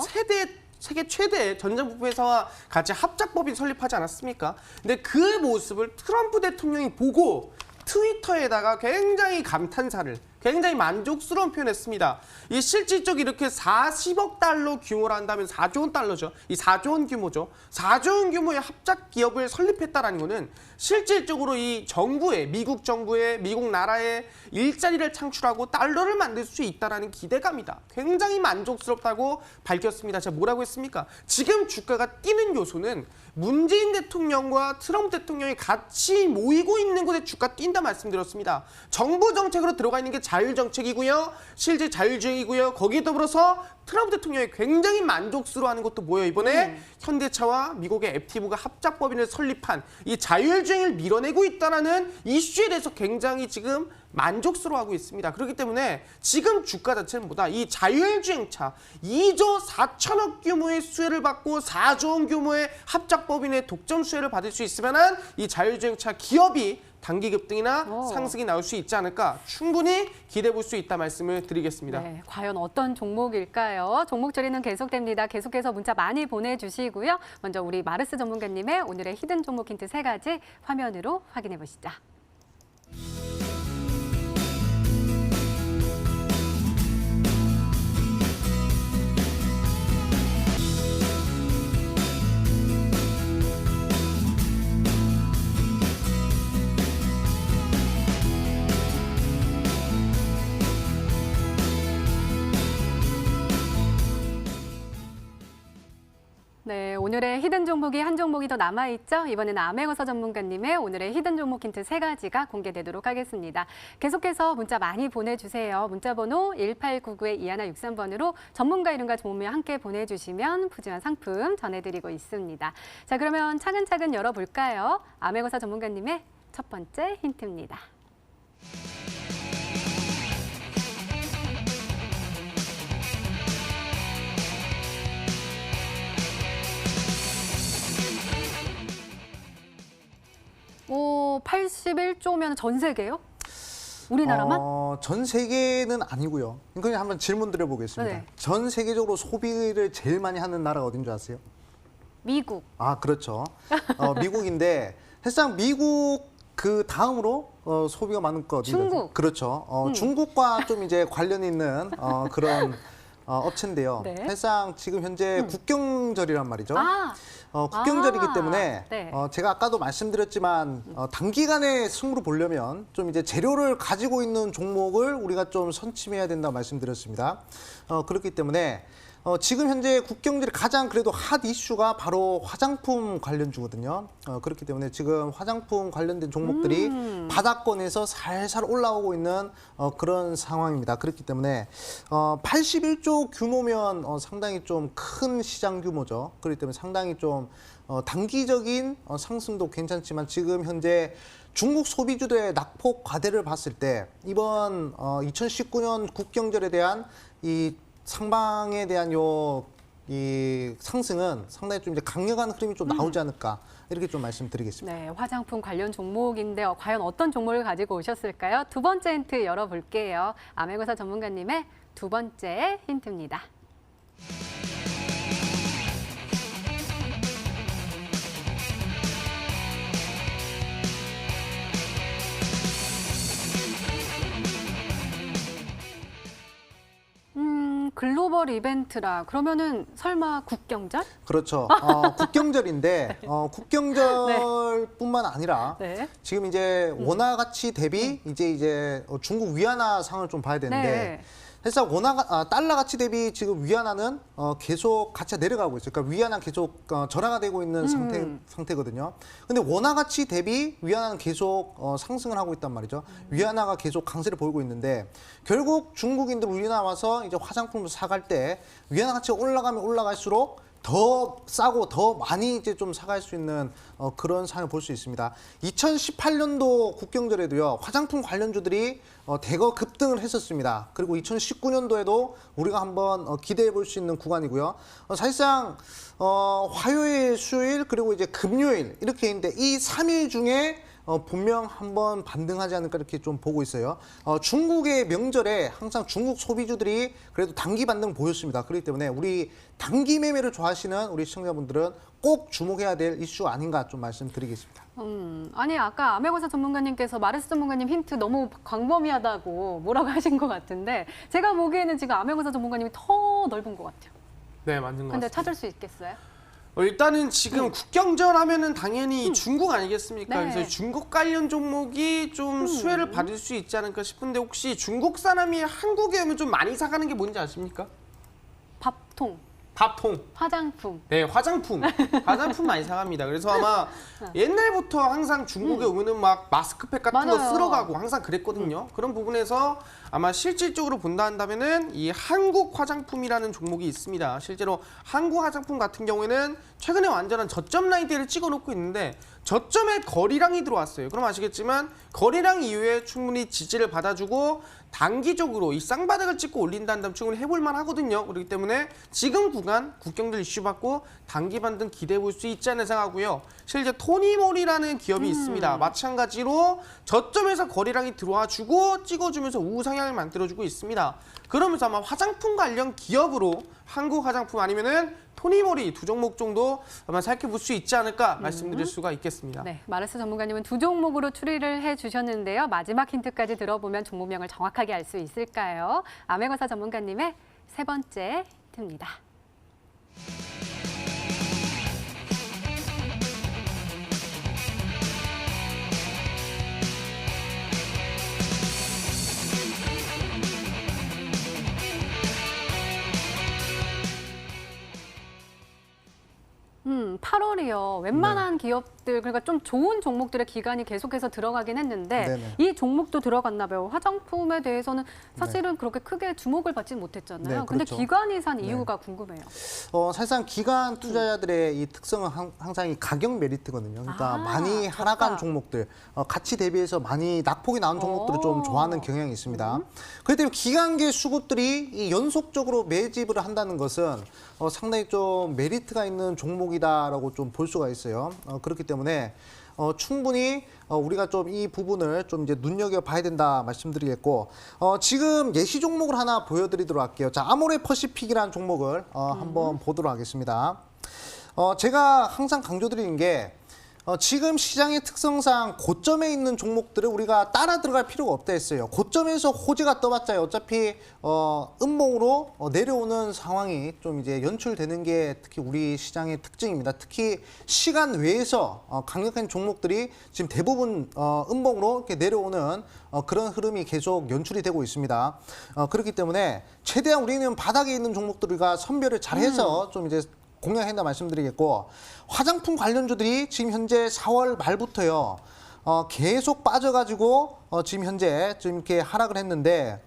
세계 최대 전자부품 회사와 같이 합작법인 설립하지 않았습니까? 근데 그 모습을 트럼프 대통령이 보고 트위터에다가 굉장히 감탄사를 굉장히 만족스러운 표현했습니다. 이 실질적으로 이렇게 40억 달러 규모라 한다면 4조 원 달러죠. 이 4조 원 규모죠. 4조 원 규모의 합작 기업을 설립했다라는 거는 실질적으로 이 정부의 미국 정부의 미국 나라의 일자리를 창출하고 달러를 만들 수 있다라는 기대감이다. 굉장히 만족스럽다고 밝혔습니다. 제가 뭐라고 했습니까? 지금 주가가 뛰는 요소는 문재인 대통령과 트럼프 대통령이 같이 모이고 있는 곳에 주가 뛴다 말씀드렸습니다. 정부 정책으로 들어가 있는 게 자율정책이고요. 실제 자율주행이고요. 거기에 더불어서 트럼프 대통령이 굉장히 만족스러워하는 것도 뭐예요? 이번에 현대차와 미국의 액티브가 합작법인을 설립한 이 자율주행을 밀어내고 있다는 이슈에 대해서 굉장히 지금 만족스러워하고 있습니다. 그렇기 때문에 지금 주가 자체는 뭐다? 이 자율주행차 2조 4천억 규모의 수혜를 받고 4조 원 규모의 합작법인의 독점 수혜를 받을 수 있으면 이 자율주행차 기업이 단기 급등이나 상승이 나올 수 있지 않을까 충분히 기대해 볼 수 있다 말씀을 드리겠습니다. 네, 과연 어떤 종목일까요? 종목 처리는 계속됩니다. 계속해서 문자 많이 보내주시고요. 먼저 우리 마르스 전문가님의 오늘의 히든 종목 힌트 3가지 화면으로 확인해 보시죠. 네, 오늘의 히든 종목이 한 종목이 더 남아있죠? 이번에는 아메거서 전문가님의 오늘의 히든 종목 힌트 3가지가 공개되도록 하겠습니다. 계속해서 문자 많이 보내주세요. 문자번호 1899-2163번으로 전문가 이름과 종목명 함께 보내주시면 푸짐한 상품 전해드리고 있습니다. 자, 그러면 차근차근 열어볼까요? 아메거서 전문가님의 첫 번째 힌트입니다. 오, 81조면 전 세계요? 우리나라만? 전 세계는 아니고요. 그냥 한번 질문 드려보겠습니다. 네. 전 세계적으로 소비를 제일 많이 하는 나라가 어딘 줄 아세요? 미국. 아, 그렇죠. 미국인데 사실상 미국 그 다음으로 소비가 많은 거 어딘지 아세요? 중국. 그렇죠. 중국과 좀 이제 관련 있는 그런 업체인데요. 네. 사실상 지금 현재 국경절이란 말이죠. 아, 국경절이기 아, 때문에 네. 제가 아까도 말씀드렸지만 단기간에 승부를 보려면 좀 이제 재료를 가지고 있는 종목을 우리가 좀 선침해야 된다고 말씀드렸습니다. 그렇기 때문에 지금 현재 국경절이 가장 그래도 핫 이슈가 바로 화장품 관련주거든요. 그렇기 때문에 지금 화장품 관련된 종목들이 바닥권에서 살살 올라오고 있는 그런 상황입니다. 그렇기 때문에 81조 규모면 상당히 좀 큰 시장 규모죠. 그렇기 때문에 상당히 좀 단기적인 상승도 괜찮지만 지금 현재 중국 소비주들의 낙폭 과대를 봤을 때 이번 2019년 국경절에 대한 이 상방에 대한 이 상승은 상당히 좀 이제 강력한 흐름이 좀 나오지 않을까 이렇게 좀 말씀드리겠습니다. 네, 화장품 관련 종목인데요. 과연 어떤 종목을 가지고 오셨을까요? 두 번째 힌트 열어볼게요. 아메거사 전문가님의 두 번째 힌트입니다. 글로벌 이벤트라 그러면은 설마 국경절? 그렇죠. 국경절인데 국경절뿐만 아니라 네. 지금 이제 원화 가치 대비 이제 중국 위안화 상을 좀 봐야 되는데 네. 사실상 달러 가치 대비 지금 위안화는 계속 가치가 내려가고 있어요. 그러니까 위안화 계속 절하가 되고 있는 상태거든요. 근데 원화 가치 대비 위안화는 계속 상승을 하고 있단 말이죠. 위안화가 계속 강세를 보이고 있는데 결국 중국인들 우리나라 와서 이제 화장품을 사갈 때 위안화 가치가 올라가면 올라갈수록 더 싸고 더 많이 이제 좀 사갈 수 있는 그런 상황을 볼 수 있습니다. 2018년도 국경절에도요 화장품 관련주들이 대거 급등을 했었습니다. 그리고 2019년도에도 우리가 한번 기대해 볼 수 있는 구간이고요. 사실상 화요일, 수요일 그리고 이제 금요일 이렇게 있는데 이 3일 중에 분명 한번 반등하지 않을까 이렇게 좀 보고 있어요. 중국의 명절에 항상 중국 소비주들이 그래도 단기 반등 보였습니다. 그렇기 때문에 우리 단기 매매를 좋아하시는 우리 시청자분들은 꼭 주목해야 될 이슈 아닌가 좀 말씀드리겠습니다. 아니 아까 아메거사 전문가님께서 마르스 전문가님 힌트 너무 광범위하다고 뭐라고 하신 것 같은데 제가 보기에는 지금 아메거사 전문가님이 더 넓은 것 같아요. 네, 맞는 것 근데 같습니다. 찾을 수 있겠어요? 일단은 지금 국경절 하면은 당연히 중국 아니겠습니까? 네. 그래서 중국 관련 종목이 좀 수혜를 받을 수 있지 않을까 싶은데 혹시 중국 사람이 한국에 오면 좀 많이 사가는 게 뭔지 아십니까? 밥통, 밥통. 화장품. 네, 화장품. 화장품 많이 사갑니다. 그래서 아마 옛날부터 항상 중국에 오면은 막 마스크팩 같은 거 맞아요. 쓸어가고 항상 그랬거든요. 그런 부분에서 아마 실질적으로 본다 한다면은 이 한국 화장품이라는 종목이 있습니다. 실제로 한국 화장품 같은 경우에는 최근에 완전한 저점 라인대를 찍어놓고 있는데 저점에 거래량이 들어왔어요. 그럼 아시겠지만 거래량 이후에 충분히 지지를 받아주고 단기적으로 이 쌍바닥을 찍고 올린다는 다음 충분히 해볼 만하거든요. 그렇기 때문에 지금 구간 국경들 이슈 받고 단기 반등 기대해 볼 수 있지 않나 생각하고요. 실제 토니모리라는 기업이 있습니다. 마찬가지로 저점에서 거래량이 들어와 주고 찍어주면서 우상향을 만들어주고 있습니다. 그러면서 아마 화장품 관련 기업으로 한국 화장품 아니면은 토니모리 두 종목 정도 아마 살펴볼 수 있지 않을까 말씀드릴 수가 있겠습니다. 네, 마르스 전문가님은 두 종목으로 추리를 해주셨는데요. 마지막 힌트까지 들어보면 종목명을 정확하게 알 수 있을까요? 아메거사 전문가님의 세 번째 힌트입니다. 음, 8월이요. 웬만한 기업들, 그러니까 좀 좋은 종목들의 기간이 계속해서 들어가긴 했는데 네네. 이 종목도 들어갔나 봐요. 화장품에 대해서는 사실은 그렇게 크게 주목을 받지 못했잖아요. 네, 근데 그렇죠. 기관이 산 이유가 궁금해요. 사실상 기관 투자자들의 이 특성은 항상 이 가격 메리트거든요. 그러니까 아, 많이 좋다. 하락한 종목들, 가치 대비해서 많이 낙폭이 나온 종목들을 좀 좋아하는 경향이 있습니다. 그렇기 때문에 기관계 수급들이 이 연속적으로 매집을 한다는 것은 상당히 좀 메리트가 있는 종목이다라고 좀 볼 수가 있어요. 그렇기 때문에 충분히 우리가 좀 이 부분을 좀 이제 눈여겨봐야 된다 말씀드리겠고, 지금 예시 종목을 하나 보여드리도록 할게요. 자, 아모레 퍼시픽이라는 종목을 한번 보도록 하겠습니다. 제가 항상 강조드리는 게 지금 시장의 특성상 고점에 있는 종목들을 우리가 따라 들어갈 필요가 없다 했어요. 고점에서 호재가 떠봤자 어차피 음봉으로 내려오는 상황이 좀 이제 연출되는 게 특히 우리 시장의 특징입니다. 특히 시간 외에서 강력한 종목들이 지금 대부분 음봉으로 이렇게 내려오는 그런 흐름이 계속 연출이 되고 있습니다. 그렇기 때문에 최대한 우리는 바닥에 있는 종목들을 우리가 선별을 잘해서 좀 이제 공략한다 말씀드리겠고, 화장품 관련주들이 지금 현재 4월 말부터요 계속 빠져가지고 지금 현재 좀 이렇게 하락을 했는데,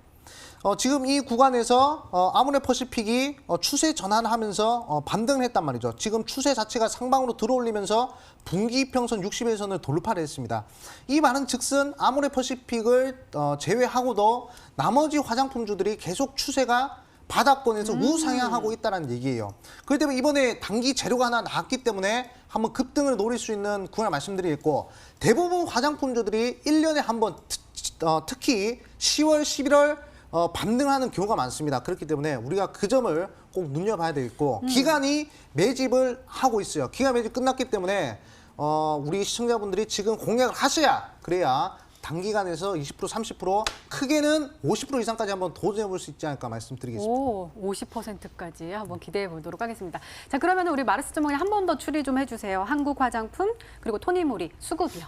지금 이 구간에서 아모레 퍼시픽이 추세 전환하면서 반등을 했단 말이죠. 지금 추세 자체가 상방으로 들어올리면서 분기 이평선 60일선을 돌파를 했습니다. 이 말은 즉슨 아모레 퍼시픽을 제외하고도 나머지 화장품주들이 계속 추세가 바닥권에서 우상향하고 있다는 얘기예요. 그렇기 때문에 이번에 단기 재료가 하나 나왔기 때문에 한번 급등을 노릴 수 있는 구간을 말씀드리겠고, 대부분 화장품주들이 1년에 한 번 특히 10월, 11월 반등하는 경우가 많습니다. 그렇기 때문에 우리가 그 점을 꼭 눈여봐야 되겠고, 기간이 매집을 하고 있어요. 기간 매집 끝났기 때문에 우리 시청자분들이 지금 공략을 하셔야, 그래야 단기간에서 20%, 30%, 크게는 50% 이상까지 한번 도전해 볼 수 있지 않을까 말씀드리겠습니다. 오, 50%까지 한번 기대해 보도록 하겠습니다. 자, 그러면 우리 마르스 전문가님 한 번 더 추리 좀 해주세요. 한국 화장품, 그리고 토니모리, 수급이요.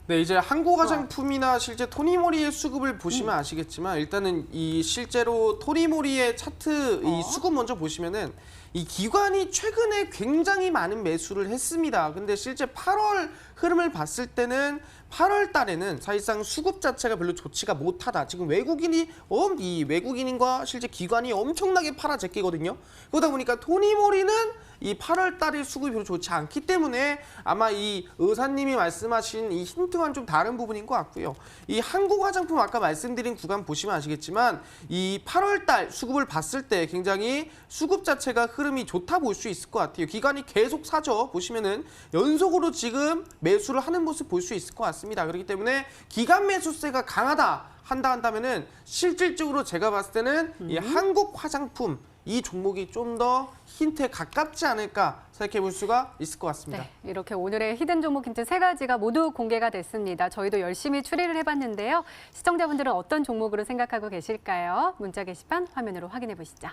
네, 이제 한국 화장품이나 실제 토니모리의 수급을 보시면 아시겠지만, 일단은 이 실제로 토니모리의 차트 이 수급 먼저 보시면은 이 기관이 최근에 굉장히 많은 매수를 했습니다. 근데 실제 8월 흐름을 봤을 때는 8월 달에는 사실상 수급 자체가 별로 좋지가 못하다. 지금 이 외국인과 실제 기관이 엄청나게 팔아 제끼거든요. 그러다 보니까 토니모리는 이 8월 달에 수급이 별로 좋지 않기 때문에 아마 이 의사님이 말씀하신 이 힌트와는 좀 다른 부분인 것 같고요. 이 한국 화장품 아까 말씀드린 구간 보시면 아시겠지만 이 8월 달 수급을 봤을 때 굉장히 수급 자체가 흐름이 좋다 볼 수 있을 것 같아요. 기관이 계속 사죠. 보시면은 연속으로 지금 매수를 하는 모습 볼 수 있을 것 같습니다. 그렇기 때문에 기관 매수세가 강하다 한다면은 실질적으로 제가 봤을 때는 이 한국 화장품 이 종목이 좀 더 힌트에 가깝지 않을까 생각해 볼 수가 있을 것 같습니다. 네, 이렇게 오늘의 히든 종목 힌트 3가지가 모두 공개가 됐습니다. 저희도 열심히 추리를 해봤는데요. 시청자분들은 어떤 종목으로 생각하고 계실까요? 문자 게시판 화면으로 확인해 보시죠.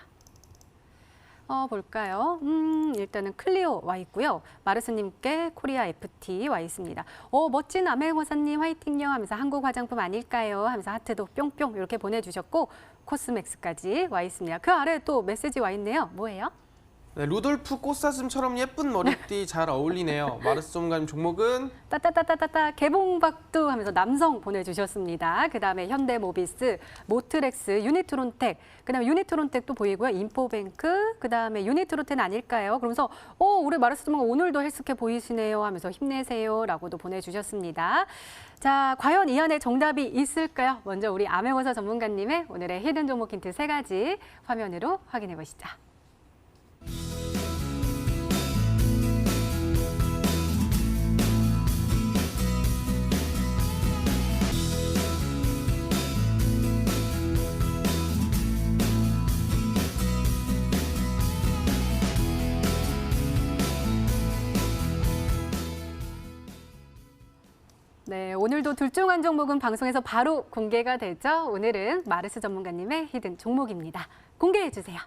볼까요? 일단은 클리오 와 있고요. 마르스님께 코리아 FT 와 있습니다. 멋진 아멜고사님 화이팅요 하면서 한국 화장품 아닐까요? 하면서 하트도 뿅뿅 이렇게 보내주셨고, 코스맥스까지 와 있습니다. 그 아래 또 메시지 와 있네요. 뭐예요? 네, 루돌프 꽃사슴처럼 예쁜 머리띠 잘 어울리네요. 마르스 전문가님 종목은 따따따따따따 개봉박두 하면서 남성 보내주셨습니다. 그다음에 현대모비스, 모트렉스, 유니트론텍, 그다음에 유니트론텍도 보이고요. 인포뱅크, 그다음에 유니트로텐 아닐까요? 그러면서 우리 마르스 전문가 오늘도 헬스케 보이시네요 하면서 힘내세요라고도 보내주셨습니다. 자, 과연 이 안에 정답이 있을까요? 먼저 우리 암행어사 전문가님의 오늘의 히든 종목 힌트 3가지 화면으로 확인해 보시죠. 네, 오늘도 둘 중 한 종목은 방송에서 바로 공개가 되죠. 오늘은 마르스 전문가님의 히든 종목입니다. 공개해 주세요.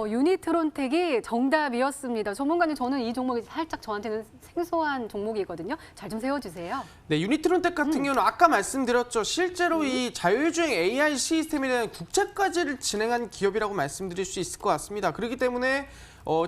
유니트론텍이 정답이었습니다. 전문가님, 저는 이 종목이 살짝 저한테는 생소한 종목이거든요. 잘 좀 세워주세요. 네, 유니트론텍 같은 경우는 아까 말씀드렸죠. 실제로 이 자율주행 AI 시스템에 대한 국제까지를 진행한 기업이라고 말씀드릴 수 있을 것 같습니다. 그렇기 때문에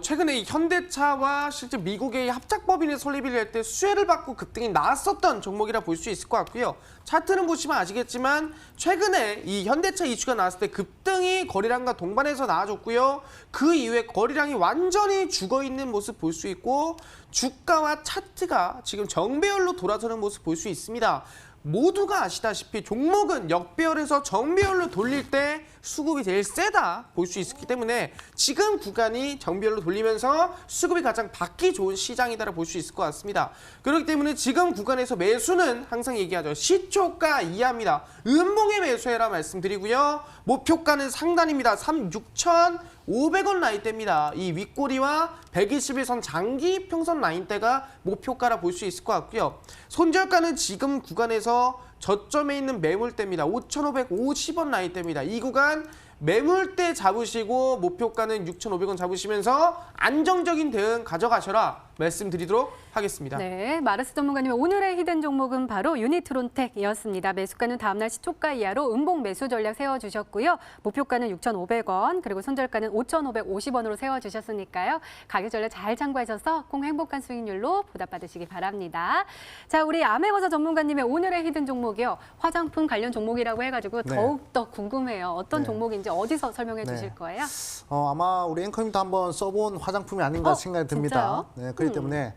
최근에 이 현대차와 실제 미국의 합작법인의 설립이 될 때 수혜를 받고 급등이 나왔었던 종목이라 볼 수 있을 것 같고요. 차트는 보시면 아시겠지만 최근에 이 현대차 이슈가 나왔을 때 급등이 거래량과 동반해서 나와줬고요. 그 이후에 거래량이 완전히 죽어있는 모습 볼 수 있고 주가와 차트가 지금 정배열로 돌아서는 모습 볼 수 있습니다. 모두가 아시다시피 종목은 역배열에서 정배열로 돌릴 때 수급이 제일 세다 볼 수 있기 때문에 지금 구간이 정배열로 돌리면서 수급이 가장 받기 좋은 시장이다라고 볼 수 있을 것 같습니다. 그렇기 때문에 지금 구간에서 매수는 항상 얘기하죠. 시초가 이하입니다. 음봉의 매수해라 말씀드리고요. 목표가는 상단입니다. 36,500원 라인대입니다. 이 윗꼬리와 121선 장기 평선 라인대가 목표가라 볼 수 있을 것 같고요. 손절가는 지금 구간에서 저점에 있는 매물대입니다. 5,550원 라인대입니다. 이 구간 매물대 잡으시고 목표가는 6,500원 잡으시면서 안정적인 대응 가져가셔라 말씀드리도록 하겠습니다. 네, 마르스 전문가님 오늘의 히든 종목은 바로 유니트론텍이었습니다. 매수가는 다음날 시초가 이하로 음봉 매수 전략 세워주셨고요. 목표가는 6,500원, 그리고 손절가는 5,550원으로 세워주셨으니까요. 가격 전략 잘 참고하셔서 꼭 행복한 수익률로 보답받으시기 바랍니다. 자, 우리 암행어사 전문가님의 오늘의 히든 종목이요. 화장품 관련 종목이라고 해가지고 네. 더욱더 궁금해요. 어떤 네. 종목인지 어디서 설명해 네. 주실 거예요? 아마 우리 앵커님도 한번 써본 화장품이 아닌가 생각이 듭니다. 진짜요? 네, 그렇기 때문에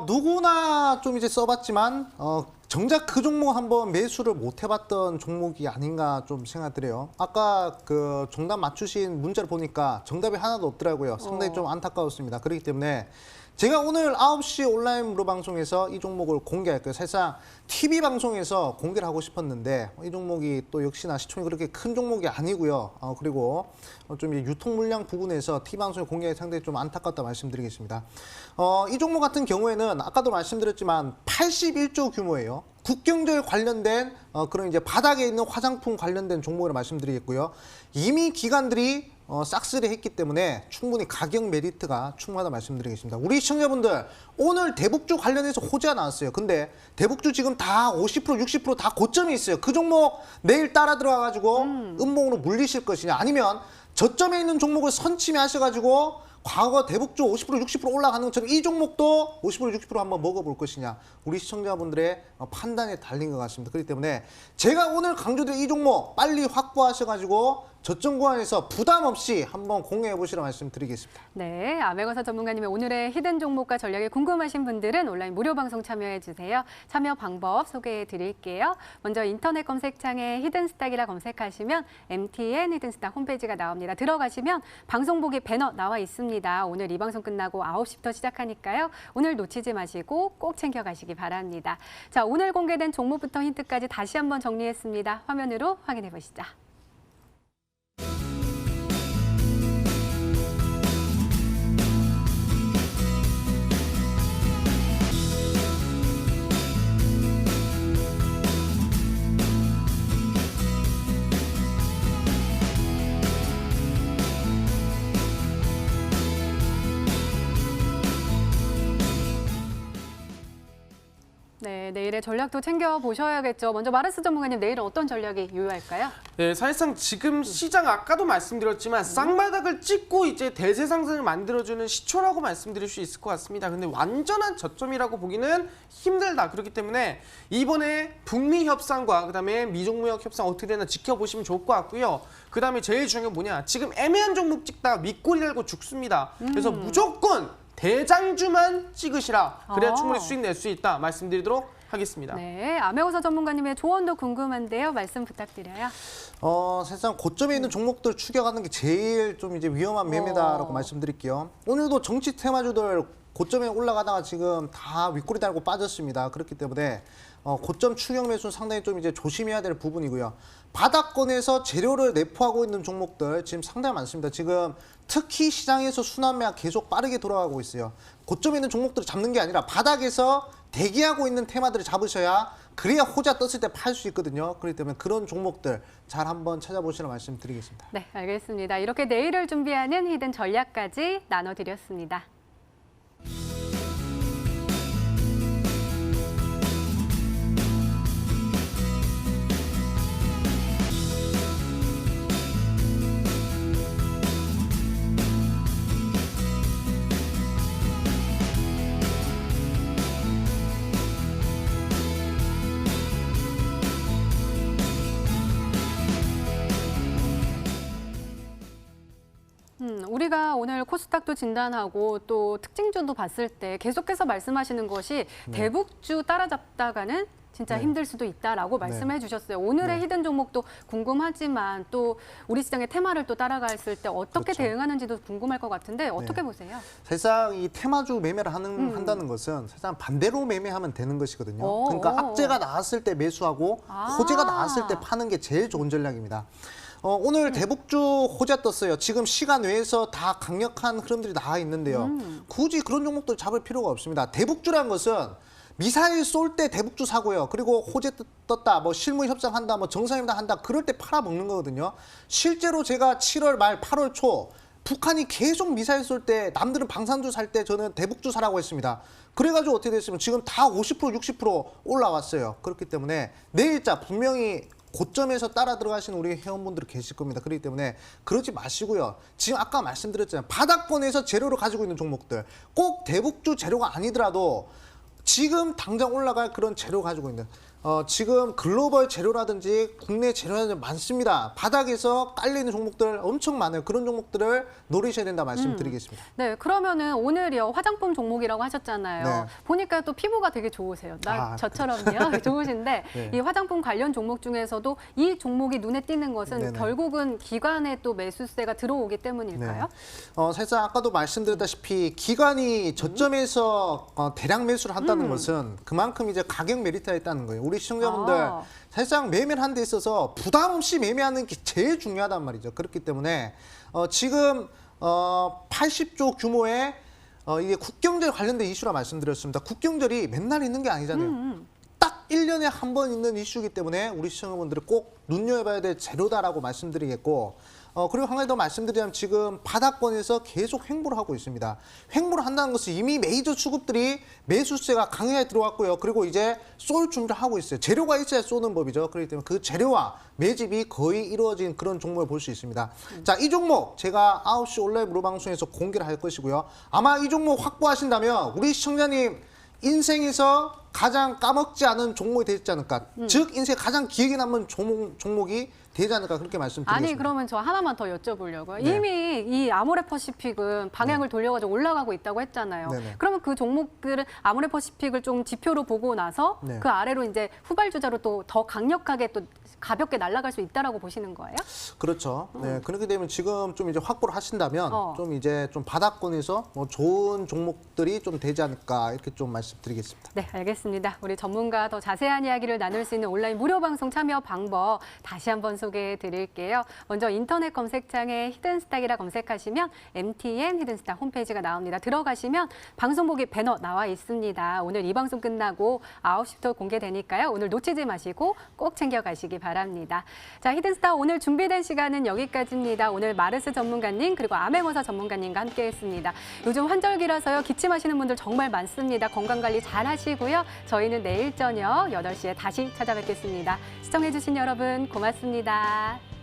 누구나 좀 이제 써봤지만 정작 그 종목 한번 매수를 못 해봤던 종목이 아닌가 좀 생각이 들어요. 아까 그 정답 맞추신 문자를 보니까 정답이 하나도 없더라고요. 상당히 좀 안타까웠습니다. 그렇기 때문에 제가 오늘 9시 온라인 무료 방송에서 이 종목을 공개할 거예요. 사실상 TV 방송에서 공개를 하고 싶었는데 이 종목이 또 역시나 시총이 그렇게 큰 종목이 아니고요. 그리고 좀 이제 유통 물량 부분에서 TV 방송에 공개하기 상당히 좀 안타깝다 말씀드리겠습니다. 이 종목 같은 경우에는 아까도 말씀드렸지만 81조 규모예요. 국경절 관련된 그런 이제 바닥에 있는 화장품 관련된 종목을 말씀드리겠고요. 이미 기관들이 싹쓸이 했기 때문에 충분히 가격 메리트가 충분하다 말씀드리겠습니다. 우리 시청자분들 오늘 대북주 관련해서 호재가 나왔어요. 근데 대북주 지금 다 50%, 60% 다 고점이 있어요. 그 종목 내일 따라 들어가가지고 음봉으로 물리실 것이냐 아니면 저점에 있는 종목을 선침해 하셔가지고 과거 대북주 50%, 60% 올라가는 것처럼 이 종목도 50%, 60% 한번 먹어볼 것이냐 우리 시청자분들의 판단에 달린 것 같습니다. 그렇기 때문에 제가 오늘 강조드린 이 종목 빨리 확보하셔가지고 저점 구간에서 부담 없이 한번 공유해 보시라 말씀드리겠습니다. 네, 암행어사 전문가님의 오늘의 히든 종목과 전략이 궁금하신 분들은 온라인 무료 방송 참여해 주세요. 참여 방법 소개해 드릴게요. 먼저 인터넷 검색창에 히든스탁이라 검색하시면 MTN 히든스탁 홈페이지가 나옵니다. 들어가시면 방송 보기 배너 나와 있습니다. 오늘 이 방송 끝나고 9시부터 시작하니까요. 오늘 놓치지 마시고 꼭 챙겨가시기 바랍니다. 자, 오늘 공개된 종목부터 힌트까지 다시 한번 정리했습니다. 화면으로 확인해 보시죠. 네, 내일의 전략도 챙겨보셔야겠죠. 먼저 마르스 전문가님, 내일은 어떤 전략이 유효할까요? 네, 사실상 지금 시장 아까도 말씀드렸지만 쌍바닥을 찍고 이제 대세 상승을 만들어주는 시초라고 말씀드릴 수 있을 것 같습니다. 근데 완전한 저점이라고 보기는 힘들다. 그렇기 때문에 이번에 북미 협상과 그다음에 미중 무역 협상 어떻게 되나 지켜보시면 좋을 것 같고요. 그다음에 제일 중요한 게 뭐냐? 지금 애매한 종목 찍다가 밑꼬리 달고 죽습니다. 그래서 무조건 대장주만 찍으시라. 그래야 충분히 수익 낼 수 있다. 말씀드리도록 하겠습니다. 네, 아메오사 전문가님의 조언도 궁금한데요. 말씀 부탁드려요. 사실상 고점에 있는 종목들 추격하는 게 제일 좀 이제 위험한 매매다라고 말씀드릴게요. 오늘도 정치 테마주들 고점에 올라가다가 지금 다 윗꼬리 달고 빠졌습니다. 그렇기 때문에 고점 추격 매수는 상당히 좀 이제 조심해야 될 부분이고요. 바닥권에서 재료를 내포하고 있는 종목들 지금 상당히 많습니다. 지금 특히 시장에서 순환 매각 계속 빠르게 돌아가고 있어요. 고점에 있는 종목들을 잡는 게 아니라 바닥에서 대기하고 있는 테마들을 잡으셔야 그래야 호자 떴을 때 팔 수 있거든요. 그렇기 때문에 그런 종목들 잘 한번 찾아보시라 말씀드리겠습니다. 네, 알겠습니다. 이렇게 내일을 준비하는 히든 전략까지 나눠드렸습니다. 우리가 오늘 코스닥도 진단하고 또 특징주도 봤을 때 계속해서 말씀하시는 것이 대북주 따라잡다가는 진짜 힘들 수도 있다라고 말씀해 주셨어요. 오늘의 히든 종목도 궁금하지만 또 우리 시장의 테마를 또 따라갔을 때 어떻게 그렇죠. 대응하는지도 궁금할 것 같은데 어떻게 보세요? 사실상 이 테마주 매매를 한다는 것은 사실상 반대로 매매하면 되는 것이거든요. 그러니까 악재가 나왔을 때 매수하고 호재가 나왔을 때 파는 게 제일 좋은 전략입니다. 오늘 대북주 호재 떴어요. 지금 시간 외에서 다 강력한 흐름들이 나와 있는데요. 굳이 그런 종목들 잡을 필요가 없습니다. 대북주라는 것은 미사일 쏠 때 대북주 사고요. 그리고 호재 떴다, 뭐 실무 협상한다, 뭐 정상회담 한다, 그럴 때 팔아먹는 거거든요. 실제로 제가 7월 말 8월 초 북한이 계속 미사일 쏠 때 남들은 방산주 살 때 저는 대북주 사라고 했습니다. 그래가지고 어떻게 됐으면 지금 다 50%, 60% 올라왔어요. 그렇기 때문에 내일자 분명히 고점에서 따라 들어가시는 우리 회원분들이 계실 겁니다. 그렇기 때문에 그러지 마시고요. 지금 아까 말씀드렸잖아요. 바닥권에서 재료를 가지고 있는 종목들 꼭 대북주 재료가 아니더라도 지금 당장 올라갈 그런 재료 가지고 있는 지금 글로벌 재료라든지 국내 재료라든지 많습니다. 바닥에서 깔려있는 종목들 엄청 많아요. 그런 종목들을 노리셔야 된다 말씀드리겠습니다. 네, 그러면은 오늘이요 화장품 종목이라고 하셨잖아요. 네. 보니까 또 피부가 되게 좋으세요. 저처럼요. 좋으신데 네. 이 화장품 관련 종목 중에서도 이 종목이 눈에 띄는 것은 네네. 결국은 기관의 또 매수세가 들어오기 때문일까요? 사실상 아까도 말씀드렸다시피 기관이 저점에서 대량 매수를 한다는 것은 그만큼 이제 가격 메리트가 있다는 거예요. 우리 시청자분들 사실상 매매를 하는 데 있어서 부담 없이 매매하는 게 제일 중요하단 말이죠. 그렇기 때문에 지금 80조 규모의 이게 국경절 관련된 이슈라 말씀드렸습니다. 국경절이 맨날 있는 게 아니잖아요. 딱 1년에 한 번 있는 이슈이기 때문에 우리 시청자분들이 꼭 눈여겨봐야 될 재료다라고 말씀드리겠고 그리고 한 가지 더 말씀드리자면 지금 바닥권에서 계속 횡보를 하고 있습니다. 횡보를 한다는 것은 이미 메이저 수급들이 매수세가 강하게 들어왔고요. 그리고 이제 쏠 준비를 하고 있어요. 재료가 있어야 쏘는 법이죠. 그렇기 때문에 그 재료와 매집이 거의 이루어진 그런 종목을 볼 수 있습니다. 자, 이 종목 제가 9시 온라인 무료 방송에서 공개를 할 것이고요. 아마 이 종목 확보하신다면 우리 시청자님 인생에서 가장 까먹지 않은 종목이 되지 않을까. 즉 인생에 가장 기억에 남는 종목이 되지 않을까 그렇게 말씀드리겠습니다. 아니 그러면 저 하나만 더 여쭤보려고요. 네. 이미 이 아모레퍼시픽은 방향을 돌려가지고 올라가고 있다고 했잖아요. 네네. 그러면 그 종목들은 아모레퍼시픽을 좀 지표로 보고 나서 네. 그 아래로 이제 후발주자로 또 더 강력하게 또 가볍게 날아갈 수 있다라고 보시는 거예요? 그렇죠. 네, 그렇게 되면 지금 좀 이제 확보를 하신다면 좀 이제 좀 바닥권에서 좋은 종목들이 좀 되지 않을까 이렇게 좀 말씀드리겠습니다. 네, 알겠습니다. 우리 전문가 더 자세한 이야기를 나눌 수 있는 온라인 무료 방송 참여 방법 다시 한번 소개해 드릴게요. 먼저 인터넷 검색창에 히든스탁이라 검색하시면 MTN 히든스탁 홈페이지가 나옵니다. 들어가시면 방송 보기 배너 나와 있습니다. 오늘 이 방송 끝나고 9시부터 공개되니까요. 오늘 놓치지 마시고 꼭 챙겨가시기 바랍니다. 자, 히든스탁 오늘 준비된 시간은 여기까지입니다. 오늘 마르스 전문가님 그리고 암행어사 전문가님과 함께했습니다. 요즘 환절기라서요. 기침하시는 분들 정말 많습니다. 건강관리 잘 하시고요. 저희는 내일 저녁 8시에 다시 찾아뵙겠습니다. 시청해주신 여러분 고맙습니다.